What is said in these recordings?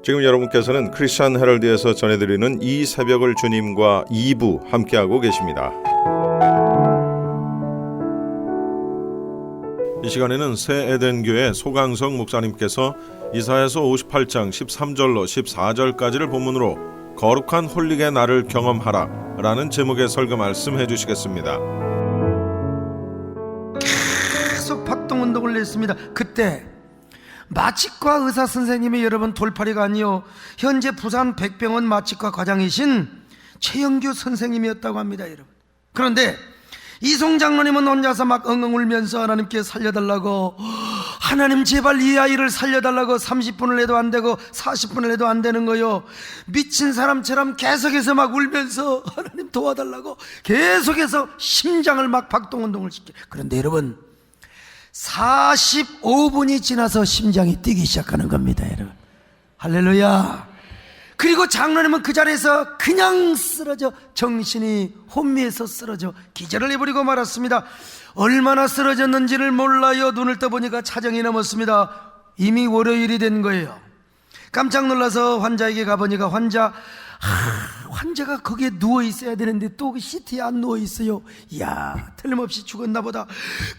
지금 여러분께서는 크리스천 헤럴드에서 전해드리는 이 새벽을 주님과 2부 함께하고 계십니다. 이 시간에는 새 에덴교회 소강성 목사님께서 이사야서 58장 13절로 14절까지를 본문으로 거룩한 홀릭의 날을 경험하라 라는 제목의 설교 말씀해 주시겠습니다. 계속 박동운동을 냈습니다. 그때 마취과 의사 선생님이 여러분 돌팔이가 아니요, 현재 부산 백병원 마취과 과장이신 최영규 선생님이었다고 합니다, 여러분. 그런데 이송 장로님은 혼자서 막 엉엉 울면서 하나님께 살려달라고, 하나님 제발 이 아이를 살려달라고 30분을 해도 안 되고 40분을 해도 안 되는 거요. 미친 사람처럼 계속해서 막 울면서 하나님 도와달라고 계속해서 심장을 막 박동운동을 시켜. 그런데 여러분 45분이 지나서 심장이 뛰기 시작하는 겁니다, 여러분. 할렐루야. 그리고 장로님은 그 자리에서 그냥 쓰러져, 정신이 혼미해서 쓰러져 기절을 해버리고 말았습니다. 얼마나 쓰러졌는지를 몰라요. 눈을 떠보니까 차정이 넘었습니다. 이미 월요일이 된 거예요. 깜짝 놀라서 환자에게 가보니까 환자가 거기에 누워있어야 되는데 또 시트에 안 누워있어요. 이야, 틀림없이 죽었나 보다.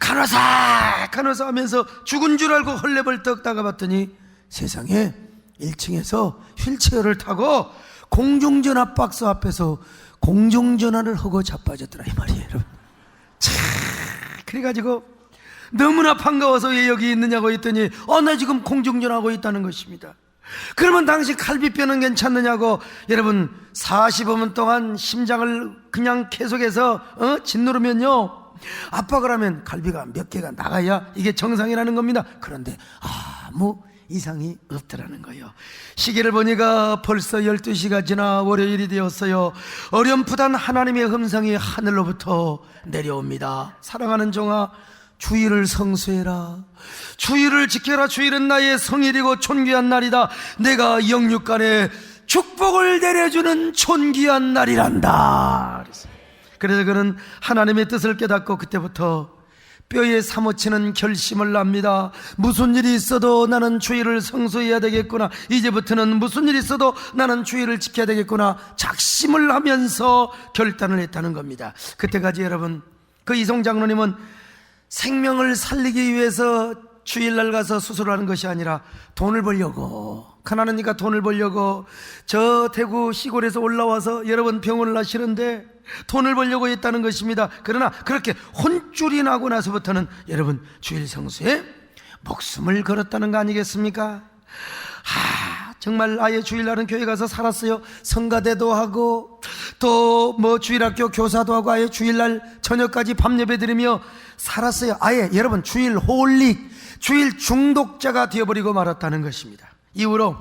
간호사 하면서 죽은 줄 알고 헐레벌떡 다가봤더니 세상에 1층에서 휠체어를 타고 공중전화 박스 앞에서 공중전화를 하고 자빠졌더라, 이 말이에요, 여러분. 그래가지고 너무나 반가워서 왜 여기 있느냐고 했더니 나 지금 공중전화하고 있다는 것입니다. 그러면 당신 갈비뼈는 괜찮느냐고. 여러분 45분 동안 심장을 그냥 계속해서 짓누르면요, 압박을 하면 갈비가 몇 개가 나가야 이게 정상이라는 겁니다. 그런데 아무 이상이 없더라는 거예요. 시계를 보니까 벌써 12시가 지나 월요일이 되었어요. 어렴풋한 하나님의 음성이 하늘로부터 내려옵니다. 사랑하는 종아, 주일을 성수해라. 주일을 지켜라. 주일은 나의 성일이고 존귀한 날이다. 내가 영육간에 축복을 내려주는 존귀한 날이란다. 그래서 그는 하나님의 뜻을 깨닫고 그때부터 뼈에 사무치는 결심을 합니다. 무슨 일이 있어도 나는 주일을 성수해야 되겠구나. 이제부터는 무슨 일이 있어도 나는 주일을 지켜야 되겠구나. 작심을 하면서 결단을 했다는 겁니다. 그때까지 여러분, 그 이송 장로님은 생명을 살리기 위해서 주일날 가서 수술하는 것이 아니라 돈을 벌려고, 가난하니까 돈을 벌려고 저 대구 시골에서 올라와서 여러분 병원을 하시는데 돈을 벌려고 했다는 것입니다. 그러나 그렇게 혼쭐이 나고 나서부터는 여러분 주일 성수에 목숨을 걸었다는 거 아니겠습니까? 정말 아예 주일날은 교회 가서 살았어요. 성가대도 하고 또 뭐 주일학교 교사도 하고 아예 주일날 저녁까지 밤 예배 드리며 살았어요. 아예 여러분 주일 홀릭, 주일 중독자가 되어버리고 말았다는 것입니다. 이후로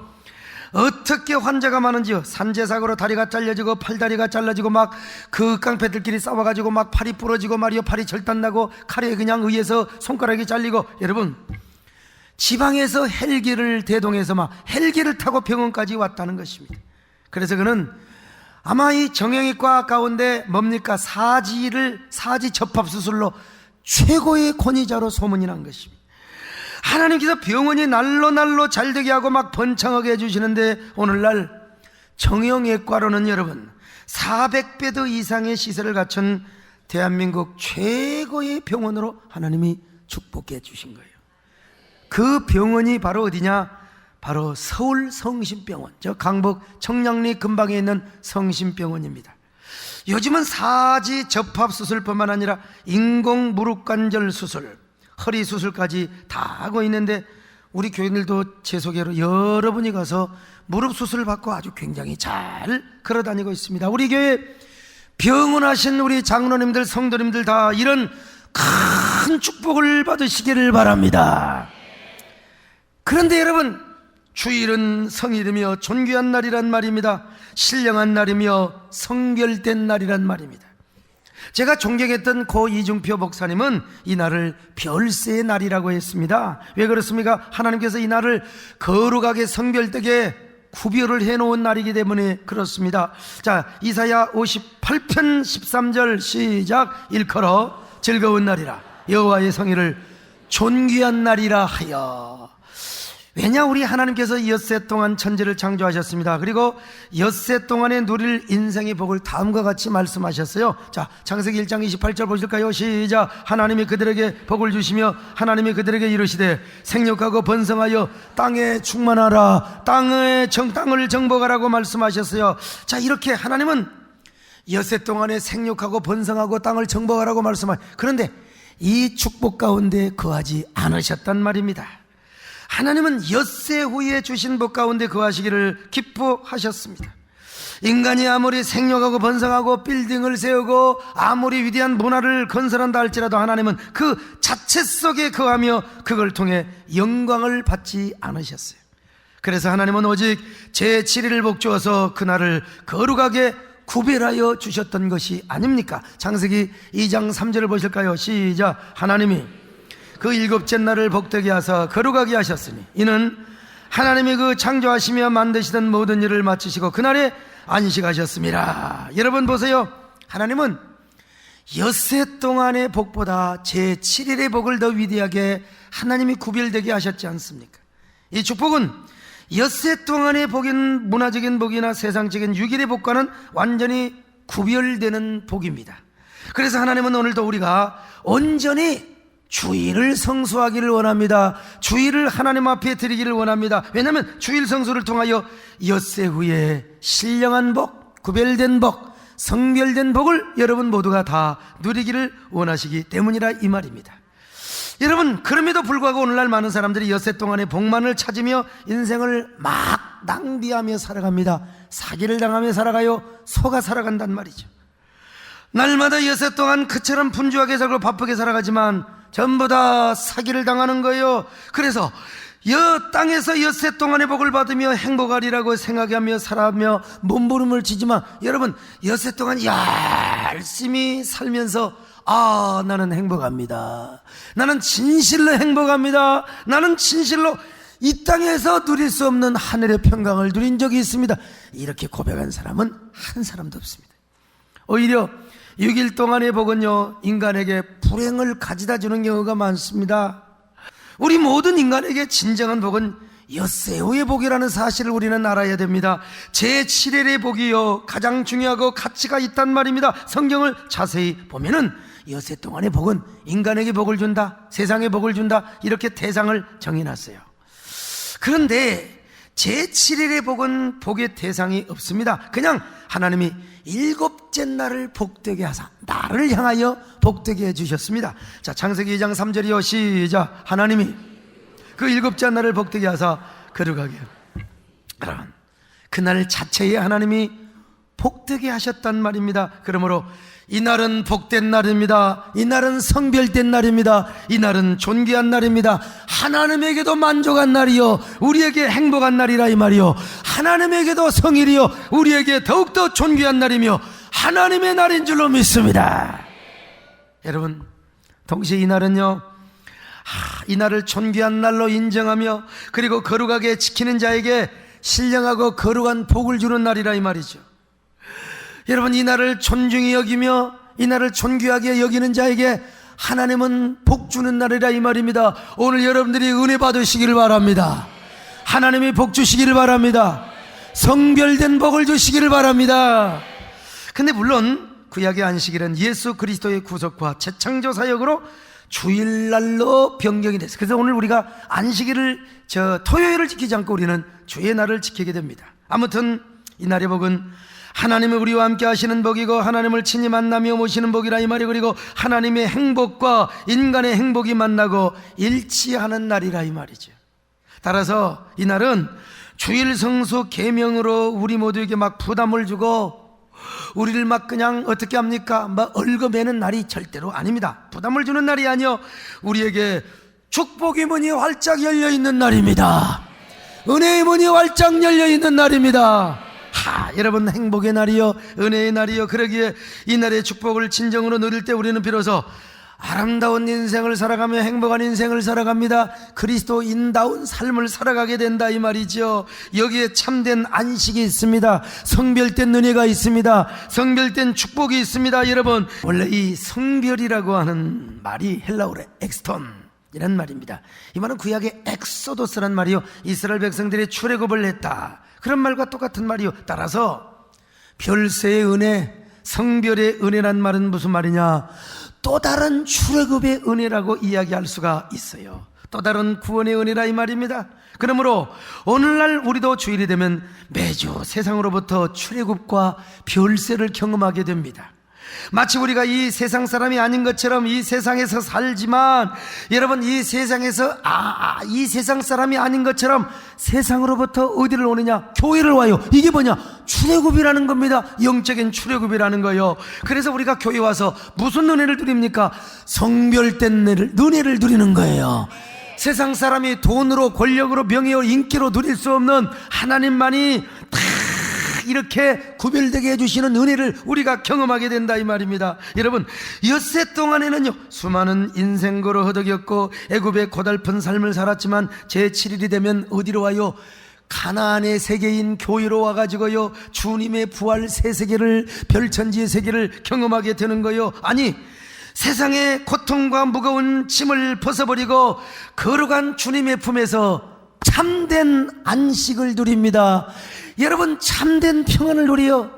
어떻게 환자가 많은지요. 산재사고로 다리가 잘려지고 팔다리가 잘라지고 막 그 깡패들끼리 싸워가지고 막 팔이 부러지고 말이요, 팔이 절단나고 칼에 그냥 의해서 손가락이 잘리고, 여러분 지방에서 헬기를 대동해서 막 헬기를 타고 병원까지 왔다는 것입니다. 그래서 그는 아마 이 정형외과 가운데 뭡니까, 사지 접합수술로 최고의 권위자로 소문이 난 것입니다. 하나님께서 병원이 날로 잘되게 하고 막 번창하게 해주시는데 오늘날 정형외과로는 여러분 400배도 이상의 시설을 갖춘 대한민국 최고의 병원으로 하나님이 축복해 주신 거예요. 그 병원이 바로 어디냐? 바로 서울 성심병원, 저 강북 청량리 근방에 있는 성심병원입니다. 요즘은 사지 접합수술뿐만 아니라 인공 무릎관절 수술, 허리 수술까지 다 하고 있는데 우리 교인들도 제 소개로 여러분이 가서 무릎 수술을 받고 아주 굉장히 잘 걸어다니고 있습니다. 우리 교회 병원하신 우리 장로님들, 성도님들 다 이런 큰 축복을 받으시기를 바랍니다. 그런데 여러분, 주일은 성일이며 존귀한 날이란 말입니다. 신령한 날이며 성결된 날이란 말입니다. 제가 존경했던 고 이중표 목사님은 이 날을 별세의 날이라고 했습니다. 왜 그렇습니까? 하나님께서 이 날을 거룩하게 성별되게 구별을 해놓은 날이기 때문에 그렇습니다. 자, 이사야 58편 13절 시작. 일컬어 즐거운 날이라 여호와의 성일을 존귀한 날이라 하여. 왜냐, 우리 하나님께서 엿새 동안 천지를 창조하셨습니다. 그리고 엿새 동안에 누릴 인생의 복을 다음과 같이 말씀하셨어요. 자, 창세기 1장 28절 보실까요? 시작. 하나님이 그들에게 복을 주시며 하나님이 그들에게 이르시되 생육하고 번성하여 땅에 충만하라, 땅을 정복하라고 말씀하셨어요. 자, 이렇게 하나님은 엿새 동안에 생육하고 번성하고 땅을 정복하라고 그런데 이 축복 가운데 거하지 않으셨단 말입니다. 하나님은 엿새 후에 주신 복 가운데 거하시기를 기뻐하셨습니다. 인간이 아무리 생육하고 번성하고 빌딩을 세우고 아무리 위대한 문화를 건설한다 할지라도 하나님은 그 자체 속에 거하며 그걸 통해 영광을 받지 않으셨어요. 그래서 하나님은 오직 제7일을 복 주어서 그날을 거룩하게 구별하여 주셨던 것이 아닙니까? 창세기 2장 3절을 보실까요? 시작. 하나님이 그 일곱째 날을 복되게 하사 거룩하게 하셨으니 이는 하나님이 그 창조하시며 만드시던 모든 일을 마치시고 그날에 안식하셨습니다. 여러분 보세요. 하나님은 엿새 동안의 복보다 제7일의 복을 더 위대하게 하나님이 구별되게 하셨지 않습니까? 이 축복은 엿새 동안의 복인 문화적인 복이나 세상적인 6일의 복과는 완전히 구별되는 복입니다. 그래서 하나님은 오늘도 우리가 온전히 주일을 성수하기를 원합니다. 주일을 하나님 앞에 드리기를 원합니다. 왜냐하면 주일 성수를 통하여 엿새 후에 신령한 복, 구별된 복, 성별된 복을 여러분 모두가 다 누리기를 원하시기 때문이라 이 말입니다. 여러분, 그럼에도 불구하고 오늘날 많은 사람들이 엿새 동안의 복만을 찾으며 인생을 막 낭비하며 살아갑니다. 사기를 당하며 살아가요. 속아 살아간단 말이죠. 날마다 엿새 동안 그처럼 분주하게 살고 바쁘게 살아가지만 전부 다 사기를 당하는 거예요. 그래서 땅에서 엿새 동안의 복을 받으며 행복하리라고 생각하며 살아가며 몸부림을 치지만 여러분, 엿새 동안 열심히 살면서 나는 행복합니다, 나는 진실로 행복합니다, 나는 진실로 이 땅에서 누릴 수 없는 하늘의 평강을 누린 적이 있습니다, 이렇게 고백한 사람은 한 사람도 없습니다. 오히려 6일 동안의 복은요, 인간에게 불행을 가져다 주는 경우가 많습니다. 우리 모든 인간에게 진정한 복은 엿새 후의 복이라는 사실을 우리는 알아야 됩니다. 제7일의 복이요, 가장 중요하고 가치가 있단 말입니다. 성경을 자세히 보면은 엿새 동안의 복은 인간에게 복을 준다, 세상에 복을 준다, 이렇게 대상을 정해놨어요. 그런데 제7일의 복은 복의 대상이 없습니다. 그냥 하나님이 일곱째 날을 복되게 하사 나를 향하여 복되게 해주셨습니다. 자, 창세기 2장 3절이요, 시작. 하나님이 그 일곱째 날을 복되게 하사 거룩하게 하라. 그날 자체에 하나님이 복되게 하셨단 말입니다. 그러므로 이날은 복된 날입니다. 이날은 성별된 날입니다. 이날은 존귀한 날입니다. 하나님에게도 만족한 날이요, 우리에게 행복한 날이라 이 말이요, 하나님에게도 성일이요, 우리에게 더욱더 존귀한 날이며 하나님의 날인 줄로 믿습니다. 여러분, 동시에 이날은요, 이 날을 존귀한 날로 인정하며 그리고 거룩하게 지키는 자에게 신령하고 거룩한 복을 주는 날이라 이 말이죠. 여러분, 이 날을 존중히 여기며 이 날을 존귀하게 여기는 자에게 하나님은 복 주는 날이라 이 말입니다. 오늘 여러분들이 은혜 받으시기를 바랍니다. 하나님이 복 주시기를 바랍니다. 성별된 복을 주시기를 바랍니다. 근데 물론 구약의 안식일은 예수 그리스도의 구속과 재창조 사역으로 주일날로 변경이 됐어요. 그래서 오늘 우리가 안식일을 토요일을 지키지 않고 우리는 주의 날을 지키게 됩니다. 아무튼 이 날의 복은 하나님이 우리와 함께 하시는 복이고 하나님을 친히 만나며 모시는 복이라 이 말이, 그리고 하나님의 행복과 인간의 행복이 만나고 일치하는 날이라 이 말이죠. 따라서 이 날은 주일 성수 계명으로 우리 모두에게 막 부담을 주고 우리를 막 그냥 어떻게 합니까? 막 얽어매는 날이 절대로 아닙니다. 부담을 주는 날이 아니요, 우리에게 축복의 문이 활짝 열려있는 날입니다. 은혜의 문이 활짝 열려있는 날입니다. 여러분, 행복의 날이요, 은혜의 날이요, 그러기에 이 날의 축복을 진정으로 누릴 때 우리는 비로소 아름다운 인생을 살아가며 행복한 인생을 살아갑니다. 그리스도인다운 삶을 살아가게 된다 이 말이죠. 여기에 참된 안식이 있습니다. 성별된 은혜가 있습니다. 성별된 축복이 있습니다. 여러분, 원래 이 성별이라고 하는 말이 헬라어로 엑스톤, 이란 말입니다. 이 말은 구약의 엑소도스란 말이요, 이스라엘 백성들이 출애굽을 했다, 그런 말과 똑같은 말이요. 따라서 별세의 은혜, 성별의 은혜란 말은 무슨 말이냐? 또 다른 출애굽의 은혜라고 이야기할 수가 있어요. 또 다른 구원의 은혜라 이 말입니다. 그러므로 오늘날 우리도 주일이 되면 매주 세상으로부터 출애굽과 별세를 경험하게 됩니다. 마치 우리가 이 세상 사람이 아닌 것처럼 이 세상에서 살지만, 여러분, 이 세상에서 이 세상 사람이 아닌 것처럼 세상으로부터 어디를 오느냐? 교회를 와요. 이게 뭐냐? 출애굽이라는 겁니다. 영적인 출애굽이라는 거요. 그래서 우리가 교회 와서 무슨 은혜를 누립니까? 성별된 은혜를 누리는 거예요. 세상 사람이 돈으로, 권력으로, 명예로, 인기로 누릴 수 없는 하나님만이 다 이렇게 구별되게 해주시는 은혜를 우리가 경험하게 된다 이 말입니다. 여러분, 엿새 동안에는요, 수많은 인생고로 허덕였고 애굽의 고달픈 삶을 살았지만 제7일이 되면 어디로 와요? 가나안의 세계인 교회로 와가지고요, 주님의 부활 새 세계를, 별천지의 세계를 경험하게 되는 거요. 아니, 세상의 고통과 무거운 짐을 벗어버리고 거룩한 주님의 품에서 참된 안식을 누립니다. 여러분, 참된 평안을 누려.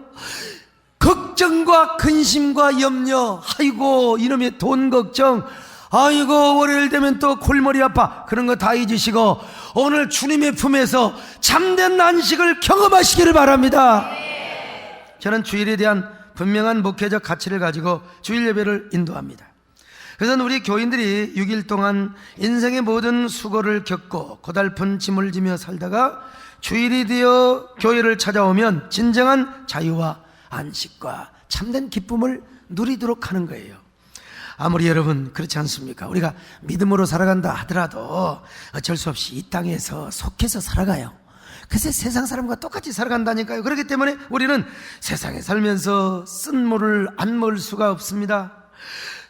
걱정과 근심과 염려, 아이고 이놈의 돈 걱정, 아이고 월요일 되면 또 골머리 아파, 그런 거 다 잊으시고 오늘 주님의 품에서 참된 안식을 경험하시기를 바랍니다. 저는 주일에 대한 분명한 목회적 가치를 가지고 주일 예배를 인도합니다. 그래서 우리 교인들이 6일 동안 인생의 모든 수고를 겪고 고달픈 짐을 지며 살다가 주일이 되어 교회를 찾아오면 진정한 자유와 안식과 참된 기쁨을 누리도록 하는 거예요. 아무리 여러분 그렇지 않습니까? 우리가 믿음으로 살아간다 하더라도 어쩔 수 없이 이 땅에서 속해서 살아가요. 그래서 세상 사람과 똑같이 살아간다니까요. 그렇기 때문에 우리는 세상에 살면서 쓴물을 안 먹을 수가 없습니다.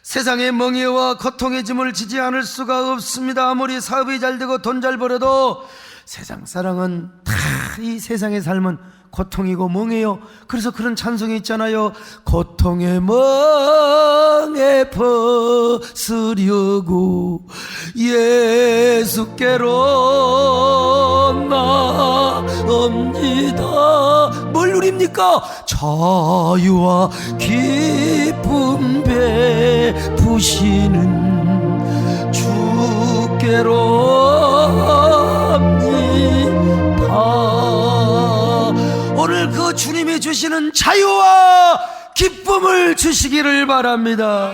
세상의 멍에와 고통의 짐을 지지 않을 수가 없습니다. 아무리 사업이 잘 되고 돈 잘 벌어도 세상 사랑은 다 이 세상의 삶은 고통이고 멍해요. 그래서 그런 찬송이 있잖아요. 고통의 멍에 벗으려고 예수께로 나옵니다. 뭘 누립니까? 자유와 기쁨 베푸시는 주께로 합니다. 오늘 그 주님이 주시는 자유와 기쁨을 주시기를 바랍니다.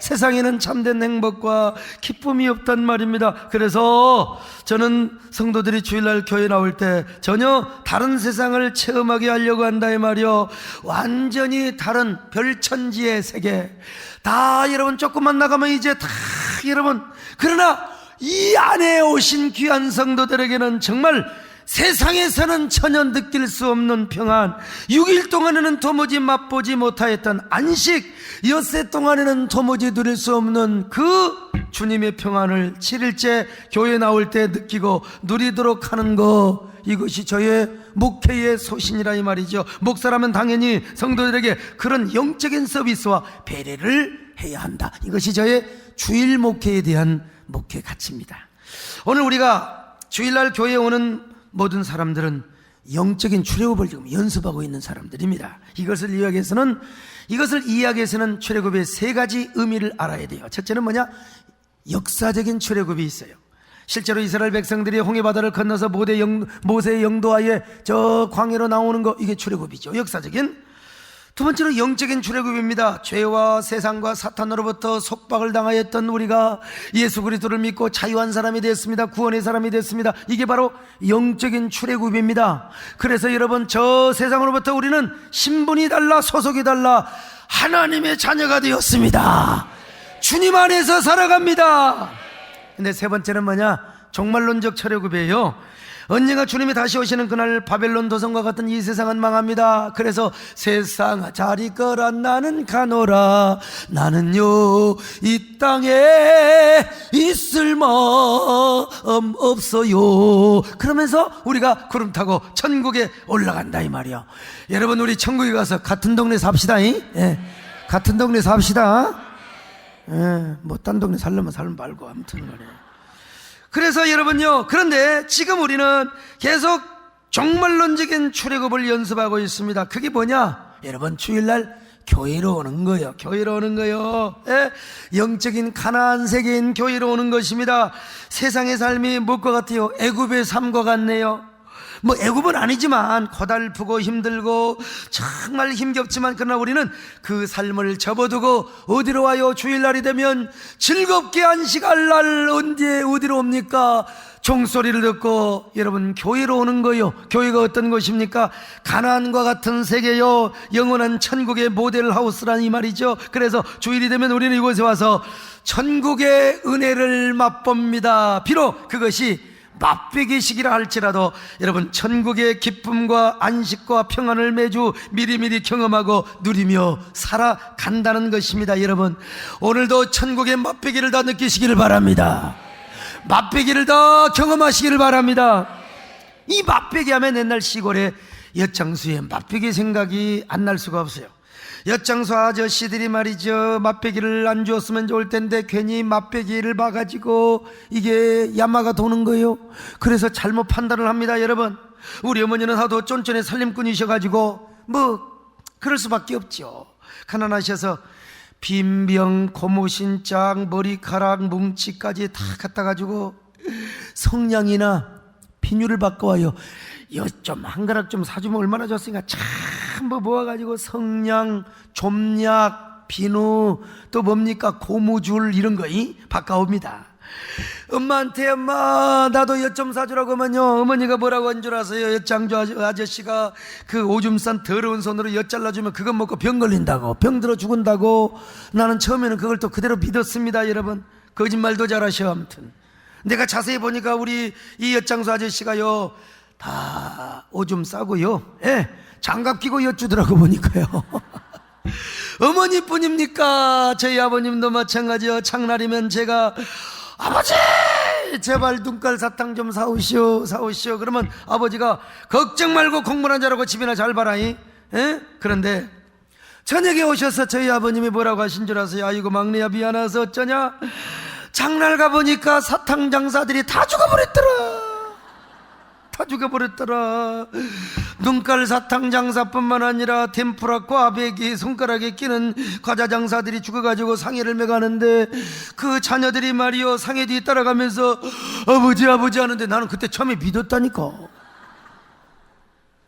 세상에는 참된 행복과 기쁨이 없단 말입니다. 그래서 저는 성도들이 주일날 교회 나올 때 전혀 다른 세상을 체험하게 하려고 한다 이 말이요. 완전히 다른 별천지의 세계, 다 여러분 조금만 나가면 이제 다 여러분, 그러나 이 안에 오신 귀한 성도들에게는 정말 세상에서는 전혀 느낄 수 없는 평안, 6일 동안에는 도무지 맛보지 못하였던 안식, 엿새 동안에는 도무지 누릴 수 없는 그 주님의 평안을 7일째 교회 나올 때 느끼고 누리도록 하는 거, 이것이 저의 목회의 소신이라 이 말이죠. 목사라면 당연히 성도들에게 그런 영적인 서비스와 배려를 해야 한다. 이것이 저의 주일 목회에 대한 목회 가치입니다. 오늘 우리가 주일날 교회에 오는 모든 사람들은 영적인 출애굽을 지금 연습하고 있는 사람들입니다. 이것을 이야기해서는 출애굽의 세 가지 의미를 알아야 돼요. 첫째는 뭐냐? 역사적인 출애굽이 있어요. 실제로 이스라엘 백성들이 홍해바다를 건너서 모세의 영도하에 저 광야로 나오는 거, 이게 출애굽이죠. 역사적인. 두 번째는 영적인 출애굽입니다. 죄와 세상과 사탄으로부터 속박을 당하였던 우리가 예수 그리스도를 믿고 자유한 사람이 되었습니다. 구원의 사람이 되었습니다. 이게 바로 영적인 출애굽입니다. 그래서 여러분, 저 세상으로부터 우리는 신분이 달라, 소속이 달라, 하나님의 자녀가 되었습니다. 주님 안에서 살아갑니다. 근데 세 번째는 뭐냐? 종말론적 출애굽이에요. 언젠가 주님이 다시 오시는 그날 바벨론 도성과 같은 이 세상은 망합니다. 그래서 세상 자리 거라 나는 가노라, 나는요 이 땅에 있을 마음 없어요. 그러면서 우리가 구름 타고 천국에 올라간다 이 말이야. 여러분, 우리 천국에 가서 같은 동네 삽시다. 예. 같은 동네 삽시다. 뭐 딴 동네 살려면 살면 말고 아무튼 간에. 그래서 여러분요, 그런데 지금 우리는 계속 종말론적인 출애굽을 연습하고 있습니다. 그게 뭐냐? 여러분, 주일날 교회로 오는 거예요. 교회로 오는 거예요. 예? 영적인 가나안 세계인 교회로 오는 것입니다. 세상의 삶이 무엇과 같아요? 애굽의 삶과 같네요. 뭐 애굽은 아니지만 고달프고 힘들고 정말 힘겹지만, 그러나 우리는 그 삶을 접어두고 어디로 와요? 주일날이 되면 즐겁게 안식할 날 언제 어디로 옵니까? 종소리를 듣고 여러분 교회로 오는 거요. 교회가 어떤 것입니까? 가나안과 같은 세계요, 영원한 천국의 모델 하우스라는 이 말이죠. 그래서 주일이 되면 우리는 이곳에 와서 천국의 은혜를 맛봅니다. 비록 그것이 맛배기식이라 할지라도 여러분, 천국의 기쁨과 안식과 평안을 매주 미리미리 경험하고 누리며 살아간다는 것입니다. 여러분, 오늘도 천국의 맛배기를 다 느끼시기를 바랍니다. 맛배기를 다 경험하시기를 바랍니다. 이 맛배기 하면 옛날 시골에 엿장수에 맛배기 생각이 안 날 수가 없어요. 엿장수 아저씨들이 말이죠, 맛배기를 안 주었으면 좋을 텐데 괜히 맛배기를 봐가지고 이게 야마가 도는 거예요. 그래서 잘못 판단을 합니다. 여러분, 우리 어머니는 하도 쫀쫀해 살림꾼이셔가지고 뭐 그럴 수밖에 없죠. 가난하셔서 빈병, 고무신장, 머리카락, 뭉치까지 다 갖다 가지고 성냥이나 비누를 바꿔와요. 좀 한 그릇 좀 사주면 얼마나 좋습니까? 전부 모아가지고 성냥, 좀약, 비누, 또 뭡니까, 고무줄 이런 거 바꿔옵니다. 엄마한테 엄마 나도 엿 좀 사주라고 하면요, 어머니가 뭐라고 한 줄 아세요? 엿장주 아저씨가 그 오줌 싼 더러운 손으로 엿 잘라주면 그것 먹고 병 걸린다고, 병 들어 죽은다고. 나는 처음에는 그걸 또 그대로 믿었습니다. 여러분, 거짓말도 잘하셔. 아무튼 내가 자세히 보니까 우리 이 엿장수 아저씨가요 다 오줌 싸고요, 예, 장갑 끼고 엿 주더라고 보니까요. 어머니뿐입니까? 저희 아버님도 마찬가지요. 장날이면 제가 아버지 제발 눈깔 사탕 좀 사오시오 사오시오 그러면 아버지가 걱정 말고 공부나 잘하고 집이나 잘 봐라. 예? 그런데 저녁에 오셔서 저희 아버님이 뭐라고 하신 줄 아세요? 아이고 막내야 미안해서 어쩌냐, 장날 가보니까 사탕 장사들이 다 죽어버렸더라. 다 죽어버렸더라. 눈깔 사탕 장사뿐만 아니라 템프라, 꽈배기, 손가락에 끼는 과자 장사들이 죽어가지고 상해를 매가는데 그 자녀들이 말이요 상해 뒤에 따라가면서 아버지 아버지 하는데 나는 그때 처음에 믿었다니까.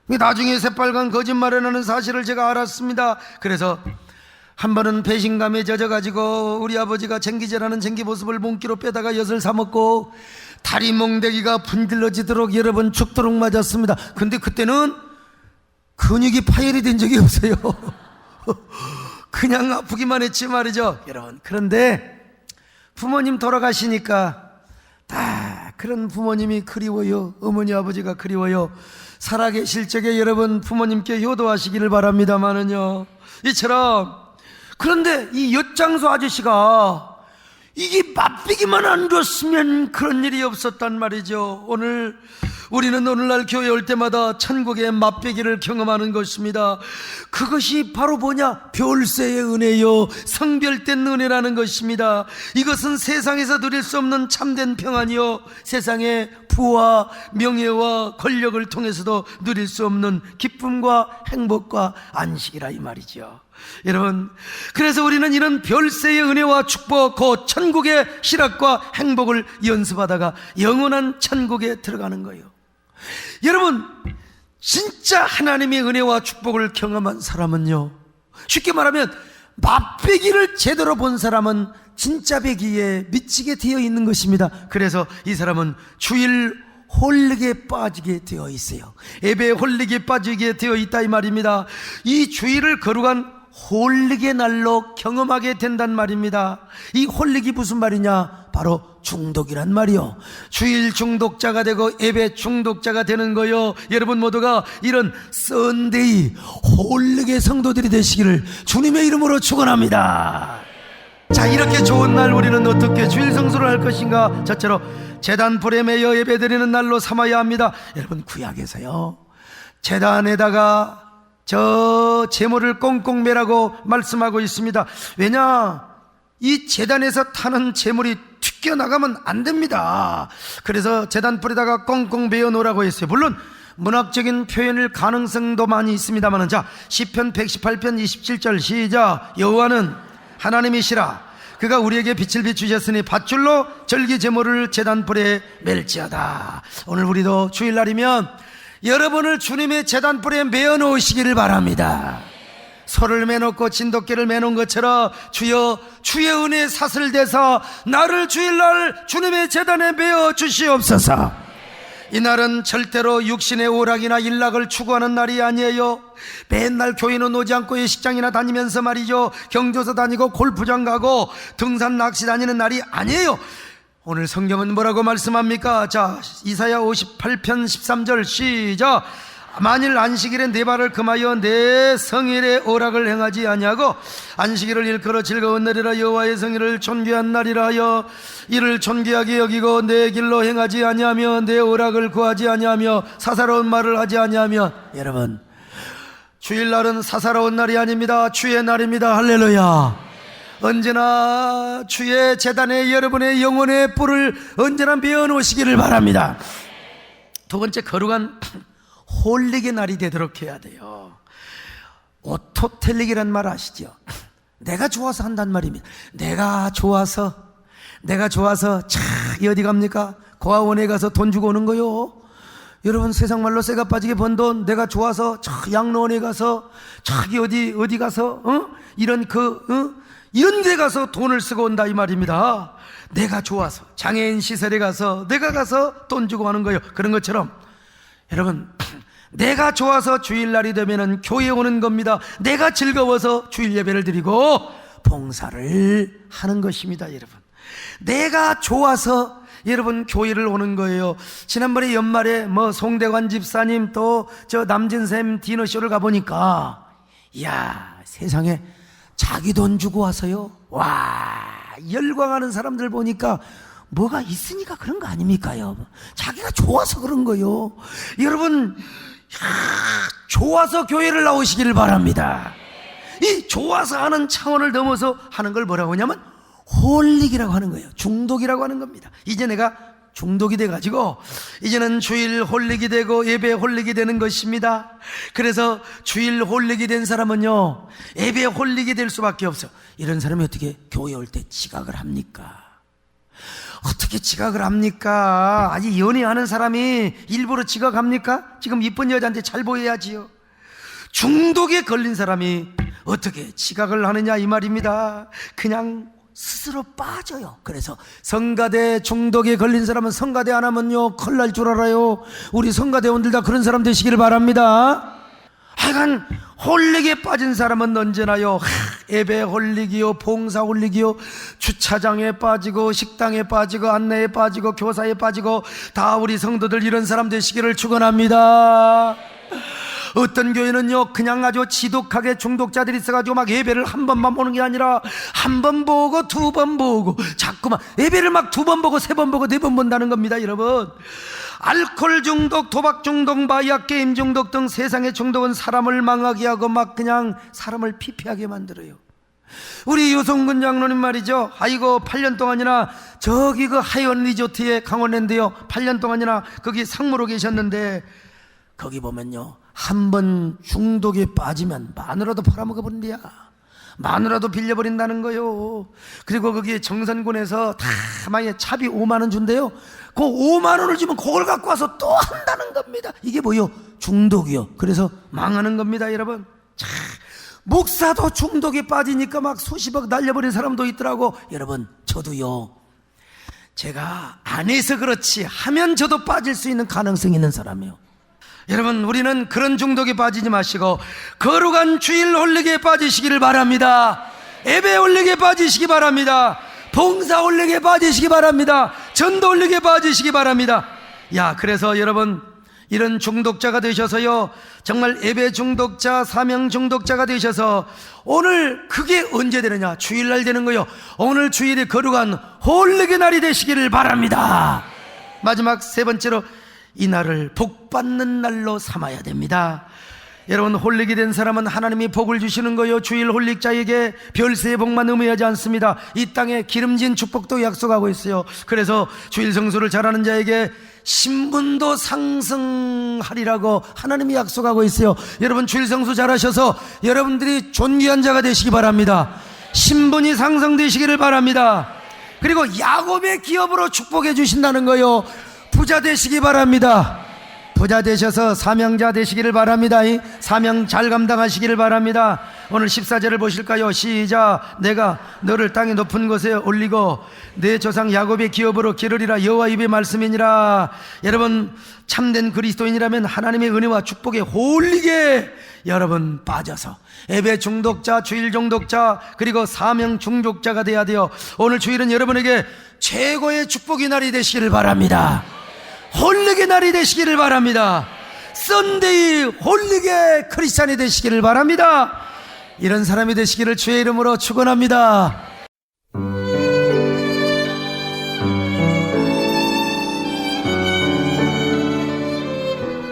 나중에 새빨간 거짓말을 하는 사실을 제가 알았습니다. 그래서 한 번은 배신감에 젖어가지고 우리 아버지가 쟁기질하는 쟁기 모습을 몽키로 빼다가 엿을 사먹고 다리 몽대기가 분질러지도록 여러 번 죽도록 맞았습니다. 근데 그때는 근육이 파열이 된 적이 없어요. 그냥 아프기만 했지 말이죠. 여러분, 그런데 부모님 돌아가시니까 다 그런 부모님이 그리워요. 어머니 아버지가 그리워요. 살아계실 적에 여러분 부모님께 효도하시기를 바랍니다마는요, 이처럼. 그런데 이 엿장수 아저씨가 이게 맛배기만 안 줬으면 그런 일이 없었단 말이죠. 우리는 오늘날 교회 올 때마다 천국의 맛배기를 경험하는 것입니다. 그것이 바로 뭐냐? 별세의 은혜요, 성별된 은혜라는 것입니다. 이것은 세상에서 누릴 수 없는 참된 평안이요, 세상의 부와 명예와 권력을 통해서도 누릴 수 없는 기쁨과 행복과 안식이라 이 말이죠. 여러분, 그래서 우리는 이런 별세의 은혜와 축복, 곧 천국의 희락과 행복을 연습하다가 영원한 천국에 들어가는 거예요. 여러분, 진짜 하나님의 은혜와 축복을 경험한 사람은요, 쉽게 말하면 맛배기를 제대로 본 사람은 진짜 배기에 미치게 되어 있는 것입니다. 그래서 이 사람은 주일 홀릭에 빠지게 되어 있어요. 예배에 홀릭에 빠지게 되어 있다 이 말입니다. 이 주일을 거룩한 홀릭의 날로 경험하게 된단 말입니다. 이 홀릭이 무슨 말이냐? 바로 중독이란 말이요. 주일 중독자가 되고 예배 중독자가 되는 거요. 여러분 모두가 이런 썬데이 홀릭의 성도들이 되시기를 주님의 이름으로 축원합니다. 자, 이렇게 좋은 날 우리는 어떻게 주일 성수를 할 것인가? 저처럼 제단 불에 매여 예배드리는 날로 삼아야 합니다. 여러분, 구약에서요 제단에다가 저 제물을 꽁꽁 매라고 말씀하고 있습니다. 왜냐? 이 제단에서 타는 재물이 튀겨나가면 안 됩니다. 그래서 제단불에다가 꽁꽁 베어 놓으라고 했어요. 물론 문학적인 표현일 가능성도 많이 있습니다만, 자, 시편 118편 27절 시작. 여호와는 하나님이시라. 그가 우리에게 빛을 비추셨으니 밧줄로 절기 제물을 제단불에 멜지어다. 오늘 우리도 주일날이면 여러분을 주님의 제단불에 메어 놓으시기를 바랍니다. 소를 매놓고 진돗개를 매놓은 것처럼 주여 주의 은혜에 사슬대서 나를 주일날 주님의 제단에 메어 주시옵소서. 이날은 절대로 육신의 오락이나 일락을 추구하는 날이 아니에요. 맨날 교회는 오지 않고 예식장이나 다니면서 말이죠, 경조사 다니고 골프장 가고 등산 낚시 다니는 날이 아니에요. 오늘 성경은 뭐라고 말씀합니까? 자, 이사야 58편 13절 시작. 만일 안식일에 내 발을 금하여 내 성일의 오락을 행하지 아니하고 안식일을 일컬어 즐거운 날이라 여호와의 성일을 존귀한 날이라 하여 이를 존귀하게 여기고 내 길로 행하지 아니하며 내 오락을 구하지 아니하며 사사로운 말을 하지 아니하며, 여러분, 주일날은 사사로운 날이 아닙니다. 주의 날입니다. 할렐루야. 언제나 주의 제단에 여러분의 영혼의 뿔을 언제나 메어 놓으시기를 바랍니다. 두 번째, 거룩한 홀릭의 날이 되도록 해야 돼요. 오토텔릭이란 말 아시죠? 내가 좋아서 한단 말입니다. 내가 좋아서 차 어디 갑니까? 고아원에 가서 돈 주고 오는 거요. 여러분, 세상 말로 쇠가 빠지게 번 돈, 내가 좋아서 차 양로원에 가서 차기 어디 가서 이런 이런 데 가서 돈을 쓰고 온다 이 말입니다. 내가 좋아서 장애인 시설에 가서 내가 가서 돈 주고 하는 거요. 그런 것처럼 여러분, 내가 좋아서 주일날이 되면은 교회에 오는 겁니다. 내가 즐거워서 주일 예배를 드리고 봉사를 하는 것입니다. 여러분, 내가 좋아서 여러분 교회를 오는 거예요. 지난번에 연말에 송대관 집사님 또 저 남진샘 디너쇼를 가보니까, 이야, 세상에 자기 돈 주고 와서요, 와, 열광하는 사람들 보니까 뭐가 있으니까 그런 거 아닙니까요? 자기가 좋아서 그런 거요. 여러분, 좋아서 교회를 나오시기를 바랍니다. 이 좋아서 하는 차원을 넘어서 하는 걸 뭐라고 하냐면 홀릭이라고 하는 거예요. 중독이라고 하는 겁니다. 이제 내가 중독이 돼가지고 이제는 주일 홀릭이 되고 예배 홀릭이 되는 것입니다. 그래서 주일 홀릭이 된 사람은요, 예배 홀릭이 될 수밖에 없어요. 이런 사람이 어떻게 교회 올 때 지각을 합니까? 어떻게 지각을 합니까? 아직 연애하는 사람이 일부러 지각합니까? 지금 이쁜 여자한테 잘 보여야지요. 중독에 걸린 사람이 어떻게 지각을 하느냐 이 말입니다. 그냥 스스로 빠져요. 그래서 성가대 중독에 걸린 사람은 성가대 안 하면요 큰일 날 줄 알아요. 우리 성가대원들 다 그런 사람 되시기를 바랍니다. 하여간 홀릭에 빠진 사람은 언제나요, 예배 홀릭이요, 봉사 홀릭이요, 주차장에 빠지고 식당에 빠지고 안내에 빠지고 교사에 빠지고 다 우리 성도들 이런 사람 되시기를 축원합니다. 어떤 교회는요 그냥 아주 지독하게 중독자들이 있어가지고 막 예배를 한 번만 보는 게 아니라 한 번 보고 두 번 보고 자꾸만 예배를 막 두 번 보고 세 번 보고 네 번 본다는 겁니다. 여러분, 알코올 중독, 도박 중독, 마약 게임 중독 등 세상의 중독은 사람을 망하게 하고 막 그냥 사람을 피폐하게 만들어요. 우리 유성근 장로님 말이죠, 아이고 8년 동안이나 저기 그 하이원 리조트에 강원랜드요 8년 동안이나 거기 상무로 계셨는데, 거기 보면요 한 번 중독에 빠지면 마누라도 팔아먹어버린대야. 마누라도 빌려버린다는 거요. 그리고 거기에 정선군에서 다 만약에 차비 5만 원 준대요. 그 5만 원을 주면 그걸 갖고 와서 또 한다는 겁니다. 이게 뭐요? 중독이요. 그래서 망하는 겁니다. 여러분, 목사도 중독에 빠지니까 막 수십억 날려버린 사람도 있더라고. 여러분, 저도요, 제가 안 해서 그렇지 하면 저도 빠질 수 있는 가능성이 있는 사람이에요. 여러분, 우리는 그런 중독에 빠지지 마시고 거룩한 주일 홀릭에 빠지시기를 바랍니다. 예배 홀릭에 빠지시기 바랍니다. 봉사 홀릭에 빠지시기 바랍니다. 전도 홀릭에 빠지시기 바랍니다. 야, 그래서 여러분, 이런 중독자가 되셔서요, 정말 예배 중독자, 사명 중독자가 되셔서 오늘 그게 언제 되느냐? 주일날 되는 거요. 오늘 주일이 거룩한 홀릭의 날이 되시기를 바랍니다. 마지막 세 번째로, 이 날을 복받는 날로 삼아야 됩니다. 여러분, 홀릭이 된 사람은 하나님이 복을 주시는 거요, 주일 홀릭자에게 별세의 복만 의미하지 않습니다. 이 땅에 기름진 축복도 약속하고 있어요. 그래서 주일 성수를 잘하는 자에게 신분도 상승하리라고 하나님이 약속하고 있어요. 여러분, 주일 성수 잘하셔서 여러분들이 존귀한 자가 되시기 바랍니다. 신분이 상승되시기를 바랍니다. 그리고 야곱의 기업으로 축복해 주신다는 거요, 부자 되시기 바랍니다. 부자 되셔서 사명자 되시기를 바랍니다. 이 사명 잘 감당하시기를 바랍니다. 오늘 14절을 보실까요? 시작. 내가 너를 땅의 높은 곳에 올리고 내 조상 야곱의 기업으로 기르리라. 여호와 입의 말씀이니라. 여러분, 참된 그리스도인이라면 하나님의 은혜와 축복에 홀리게 여러분 빠져서 예배 중독자, 주일 중독자, 그리고 사명 중독자가 돼야 돼요. 오늘 주일은 여러분에게 최고의 축복의 날이 되시기를 바랍니다. 홀릭의 날이 되시기를 바랍니다. 썬데이 홀릭의 크리스찬이 되시기를 바랍니다. 이런 사람이 되시기를 주의 이름으로 축원합니다.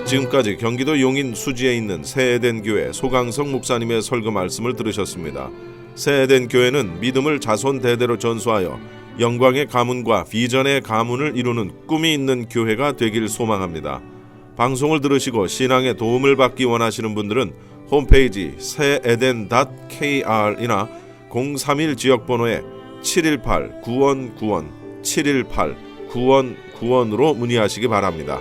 지금까지 경기도 용인 수지에 있는 새에덴 교회 소강성 목사님의 설교 말씀을 들으셨습니다. 새에덴 교회는 믿음을 자손 대대로 전수하여 영광의 가문과 비전의 가문을 이루는 꿈이 있는 교회가 되길 소망합니다. 방송을 들으시고 신앙에 도움을 받기 원하시는 분들은 홈페이지 새에덴.kr이나 031 지역번호에 718-9191 718-9191으로 문의하시기 바랍니다.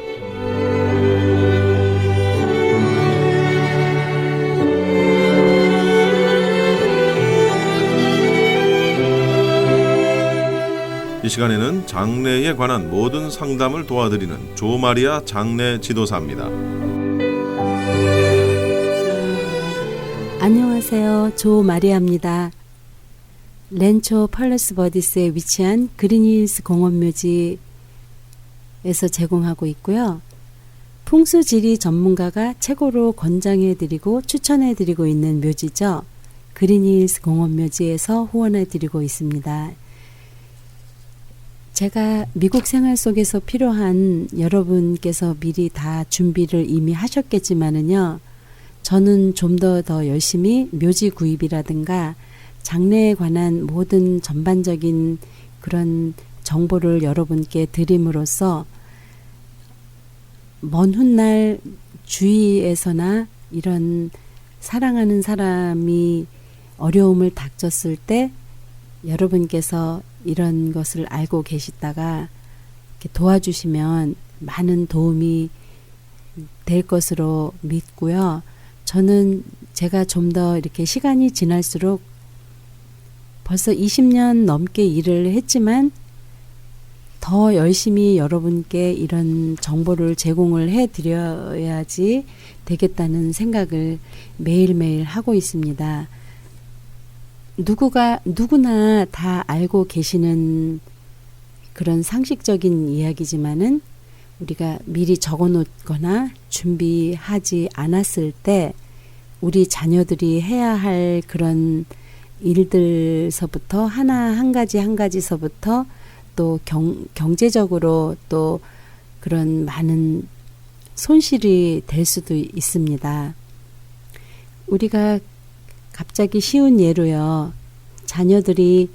이 시간에는 장래에 관한 모든 상담을 도와드리는 조마리아 장래 지도사입니다. 안녕하세요. 조마리아입니다. 렌초 펄러스 버디스에 위치한 그린힐스 공원묘지에서 제공하고 있고요. 풍수지리 전문가가 최고로 권장해드리고 추천해드리고 있는 묘지죠. 그린힐스 공원묘지에서 후원해드리고 있습니다. 제가 미국 생활 속에서 필요한 여러분께서 미리 다 준비를 이미 하셨겠지만은요, 저는 좀 더 열심히 묘지 구입이라든가 장래에 관한 모든 전반적인 그런 정보를 여러분께 드림으로써 먼 훗날 주위에서나 이런 사랑하는 사람이 어려움을 닥쳤을 때 여러분께서 이런 것을 알고 계시다가 이렇게 도와주시면 많은 도움이 될 것으로 믿고요. 저는 제가 좀 더 이렇게 시간이 지날수록 벌써 20년 넘게 일을 했지만 더 열심히 여러분께 이런 정보를 제공을 해드려야지 되겠다는 생각을 매일매일 하고 있습니다. 누구나 다 알고 계시는 그런 상식적인 이야기지만은 우리가 미리 적어 놓거나 준비하지 않았을 때 우리 자녀들이 해야 할 그런 일들서부터 한 가지서부터 또 경제적으로 또 그런 많은 손실이 될 수도 있습니다. 우리가 갑자기 쉬운 예로요. 자녀들이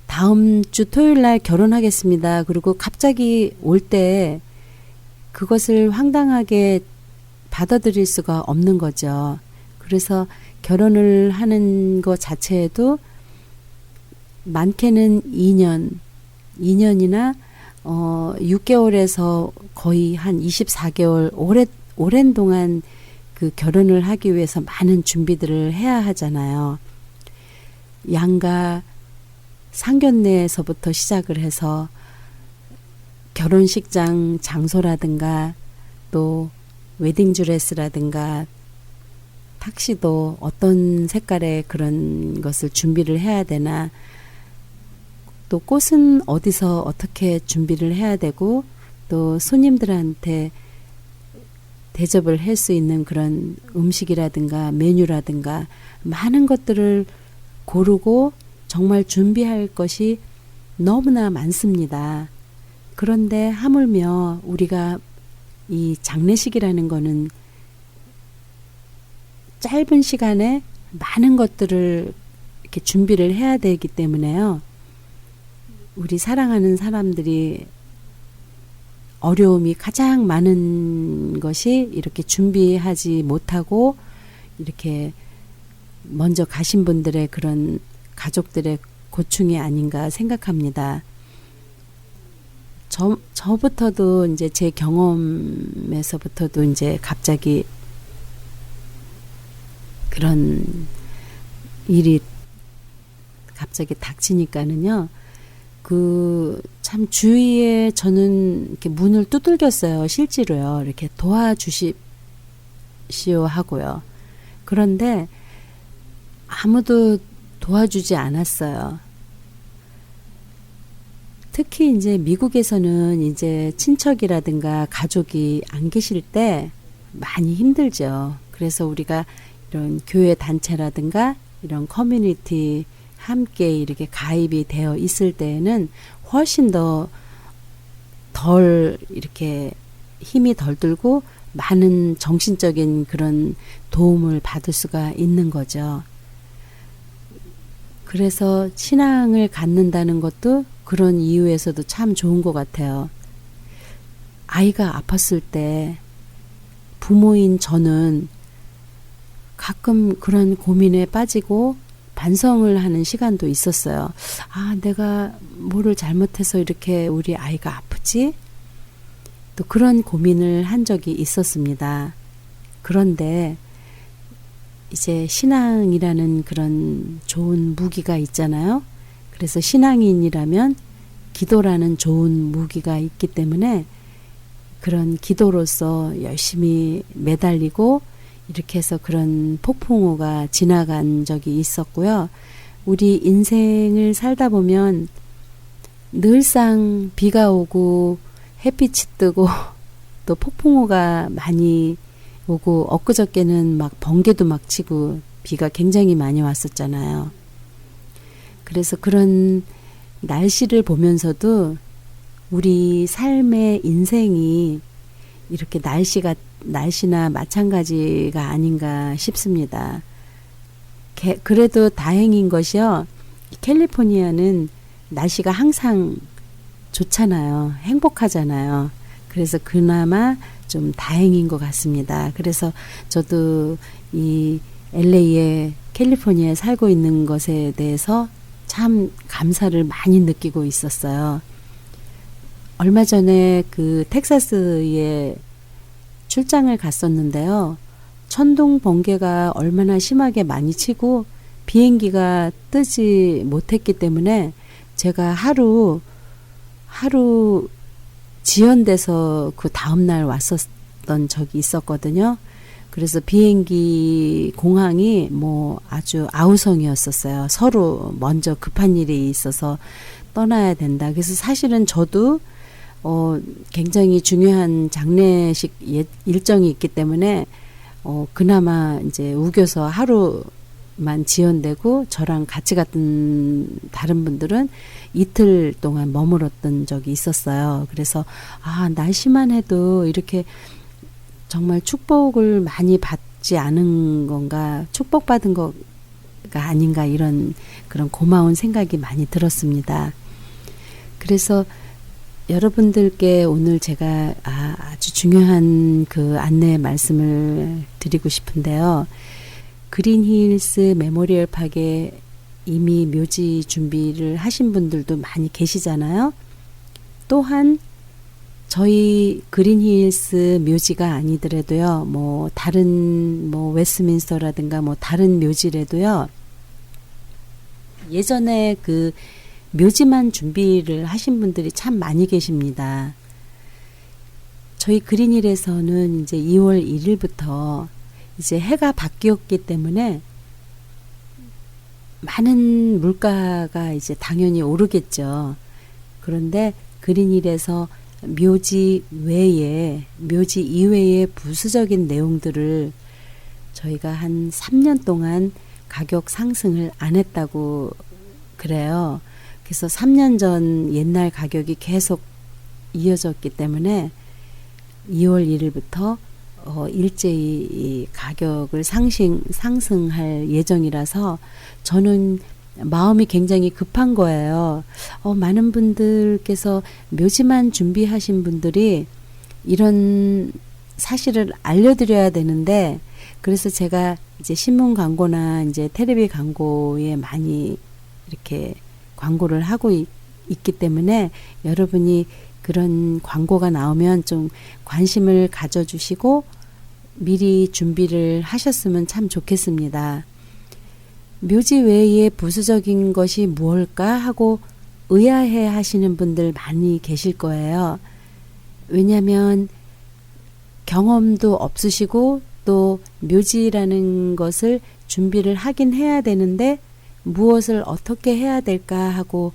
다음 주 토요일 날 결혼하겠습니다. 그리고 갑자기 올 때 그것을 황당하게 받아들일 수가 없는 거죠. 그래서 결혼을 하는 것 자체에도 많게는 2년이나 6개월에서 거의 한 24개월 오랜 동안 그 결혼을 하기 위해서 많은 준비들을 해야 하잖아요. 양가 상견례에서부터 시작을 해서 결혼식장 장소라든가 또 웨딩드레스라든가 탁시도 어떤 색깔의 그런 것을 준비를 해야 되나, 또 꽃은 어디서 어떻게 준비를 해야 되고, 또 손님들한테 대접을 할 수 있는 그런 음식이라든가 메뉴라든가 많은 것들을 고르고 정말 준비할 것이 너무나 많습니다. 그런데 하물며 우리가 이 장례식이라는 거는 짧은 시간에 많은 것들을 이렇게 준비를 해야 되기 때문에요. 우리 사랑하는 사람들이 어려움이 가장 많은 것이 이렇게 준비하지 못하고 이렇게 먼저 가신 분들의 그런 가족들의 고충이 아닌가 생각합니다. 저부터도 이제 제 경험에서부터도 이제 갑자기 그런 일이 갑자기 닥치니까는요. 참 주위에 저는 이렇게 문을 두들겼어요. 실제로요. 이렇게 도와주십시오 하고요. 그런데 아무도 도와주지 않았어요. 특히 이제 미국에서는 이제 친척이라든가 가족이 안 계실 때 많이 힘들죠. 그래서 우리가 이런 교회 단체라든가 이런 커뮤니티 함께 이렇게 가입이 되어 있을 때에는 훨씬 더 덜 이렇게 힘이 덜 들고 많은 정신적인 그런 도움을 받을 수가 있는 거죠. 그래서 신앙을 갖는다는 것도 그런 이유에서도 참 좋은 것 같아요. 아이가 아팠을 때 부모인 저는 가끔 그런 고민에 빠지고 반성을 하는 시간도 있었어요. 아, 내가 뭐를 잘못해서 이렇게 우리 아이가 아프지? 또 그런 고민을 한 적이 있었습니다. 그런데 이제 신앙이라는 그런 좋은 무기가 있잖아요. 그래서 신앙인이라면 기도라는 좋은 무기가 있기 때문에 그런 기도로서 열심히 매달리고 이렇게 해서 그런 폭풍우가 지나간 적이 있었고요. 우리 인생을 살다 보면 늘상 비가 오고 햇빛이 뜨고 또 폭풍우가 많이 오고 엊그저께는 막 번개도 막 치고 비가 굉장히 많이 왔었잖아요. 그래서 그런 날씨를 보면서도 우리 삶의 인생이 이렇게 날씨나 마찬가지가 아닌가 싶습니다. 그래도 다행인 것이요. 캘리포니아는 날씨가 항상 좋잖아요. 행복하잖아요. 그래서 그나마 좀 다행인 것 같습니다. 그래서 저도 이 LA에 캘리포니아에 살고 있는 것에 대해서 참 감사를 많이 느끼고 있었어요. 얼마 전에 그 텍사스에 출장을 갔었는데요. 천둥 번개가 얼마나 심하게 많이 치고 비행기가 뜨지 못했기 때문에 제가 하루 지연돼서 그 다음날 왔었던 적이 있었거든요. 그래서 비행기 공항이 뭐 아주 아우성이었었어요. 서로 먼저 급한 일이 있어서 떠나야 된다. 그래서 사실은 저도 굉장히 중요한 장례식 일정이 있기 때문에 그나마 이제 우겨서 하루만 지연되고 저랑 같이 갔던 다른 분들은 이틀 동안 머물렀던 적이 있었어요. 그래서 날씨만 해도 이렇게 정말 축복을 많이 받지 않은 건가, 축복받은 거가 아닌가 이런 그런 고마운 생각이 많이 들었습니다. 그래서 여러분들께 오늘 제가 아주 중요한 그 안내 말씀을 드리고 싶은데요. 그린힐스 메모리얼 팍에 이미 묘지 준비를 하신 분들도 많이 계시잖아요. 또한 저희 그린힐스 묘지가 아니더라도요. 뭐 다른 뭐 웨스트민스터라든가 뭐 다른 묘지라도요. 예전에 그 묘지만 준비를 하신 분들이 참 많이 계십니다. 저희 그린힐에서는 이제 2월 1일부터 이제 해가 바뀌었기 때문에 많은 물가가 이제 당연히 오르겠죠. 그런데 그린힐에서 묘지 이외의 부수적인 내용들을 저희가 한 3년 동안 가격 상승을 안 했다고 그래요. 그래서 3년 전 옛날 가격이 계속 이어졌기 때문에 2월 1일부터 일제히 이 가격을 상승할 예정이라서 저는 마음이 굉장히 급한 거예요. 많은 분들께서 묘지만 준비하신 분들이 이런 사실을 알려드려야 되는데, 그래서 제가 이제 신문 광고나 이제 텔레비 광고에 많이 이렇게 광고를 하고 있기 때문에 여러분이 그런 광고가 나오면 좀 관심을 가져주시고 미리 준비를 하셨으면 참 좋겠습니다. 묘지 외에 부수적인 것이 무엇일까 하고 의아해 하시는 분들 많이 계실 거예요. 왜냐하면 경험도 없으시고 또 묘지라는 것을 준비를 하긴 해야 되는데 무엇을 어떻게 해야 될까 하고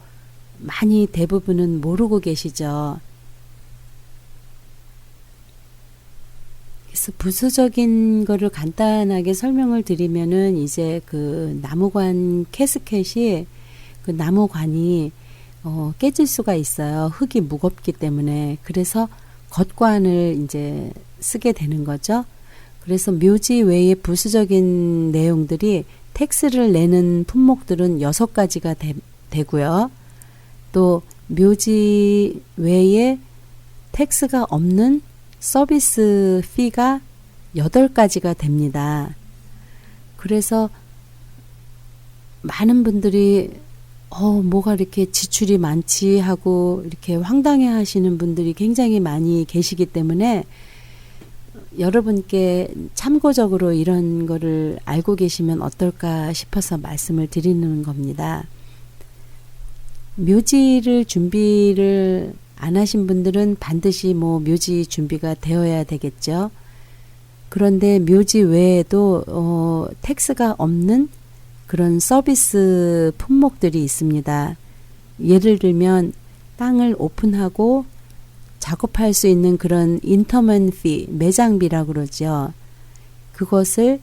많이 대부분은 모르고 계시죠. 그래서 부수적인 거를 간단하게 설명을 드리면은 이제 그 나무관 캐스켓이 그 나무관이 깨질 수가 있어요. 흙이 무겁기 때문에. 그래서 겉관을 이제 쓰게 되는 거죠. 그래서 묘지 외에 부수적인 내용들이 텍스를 내는 품목들은 6가지가 되고요. 또 묘지 외에 텍스가 없는 서비스 피가 8가지가 됩니다. 그래서 많은 분들이 뭐가 이렇게 지출이 많지 하고 이렇게 황당해 하시는 분들이 굉장히 많이 계시기 때문에 여러분께 참고적으로 이런 거를 알고 계시면 어떨까 싶어서 말씀을 드리는 겁니다. 묘지를 준비를 안 하신 분들은 반드시 묘지 준비가 되어야 되겠죠. 그런데 묘지 외에도 텍스가 없는 그런 서비스 품목들이 있습니다. 예를 들면 땅을 오픈하고 작업할 수 있는 그런 인터먼 피, 매장비라고 그러죠. 그것을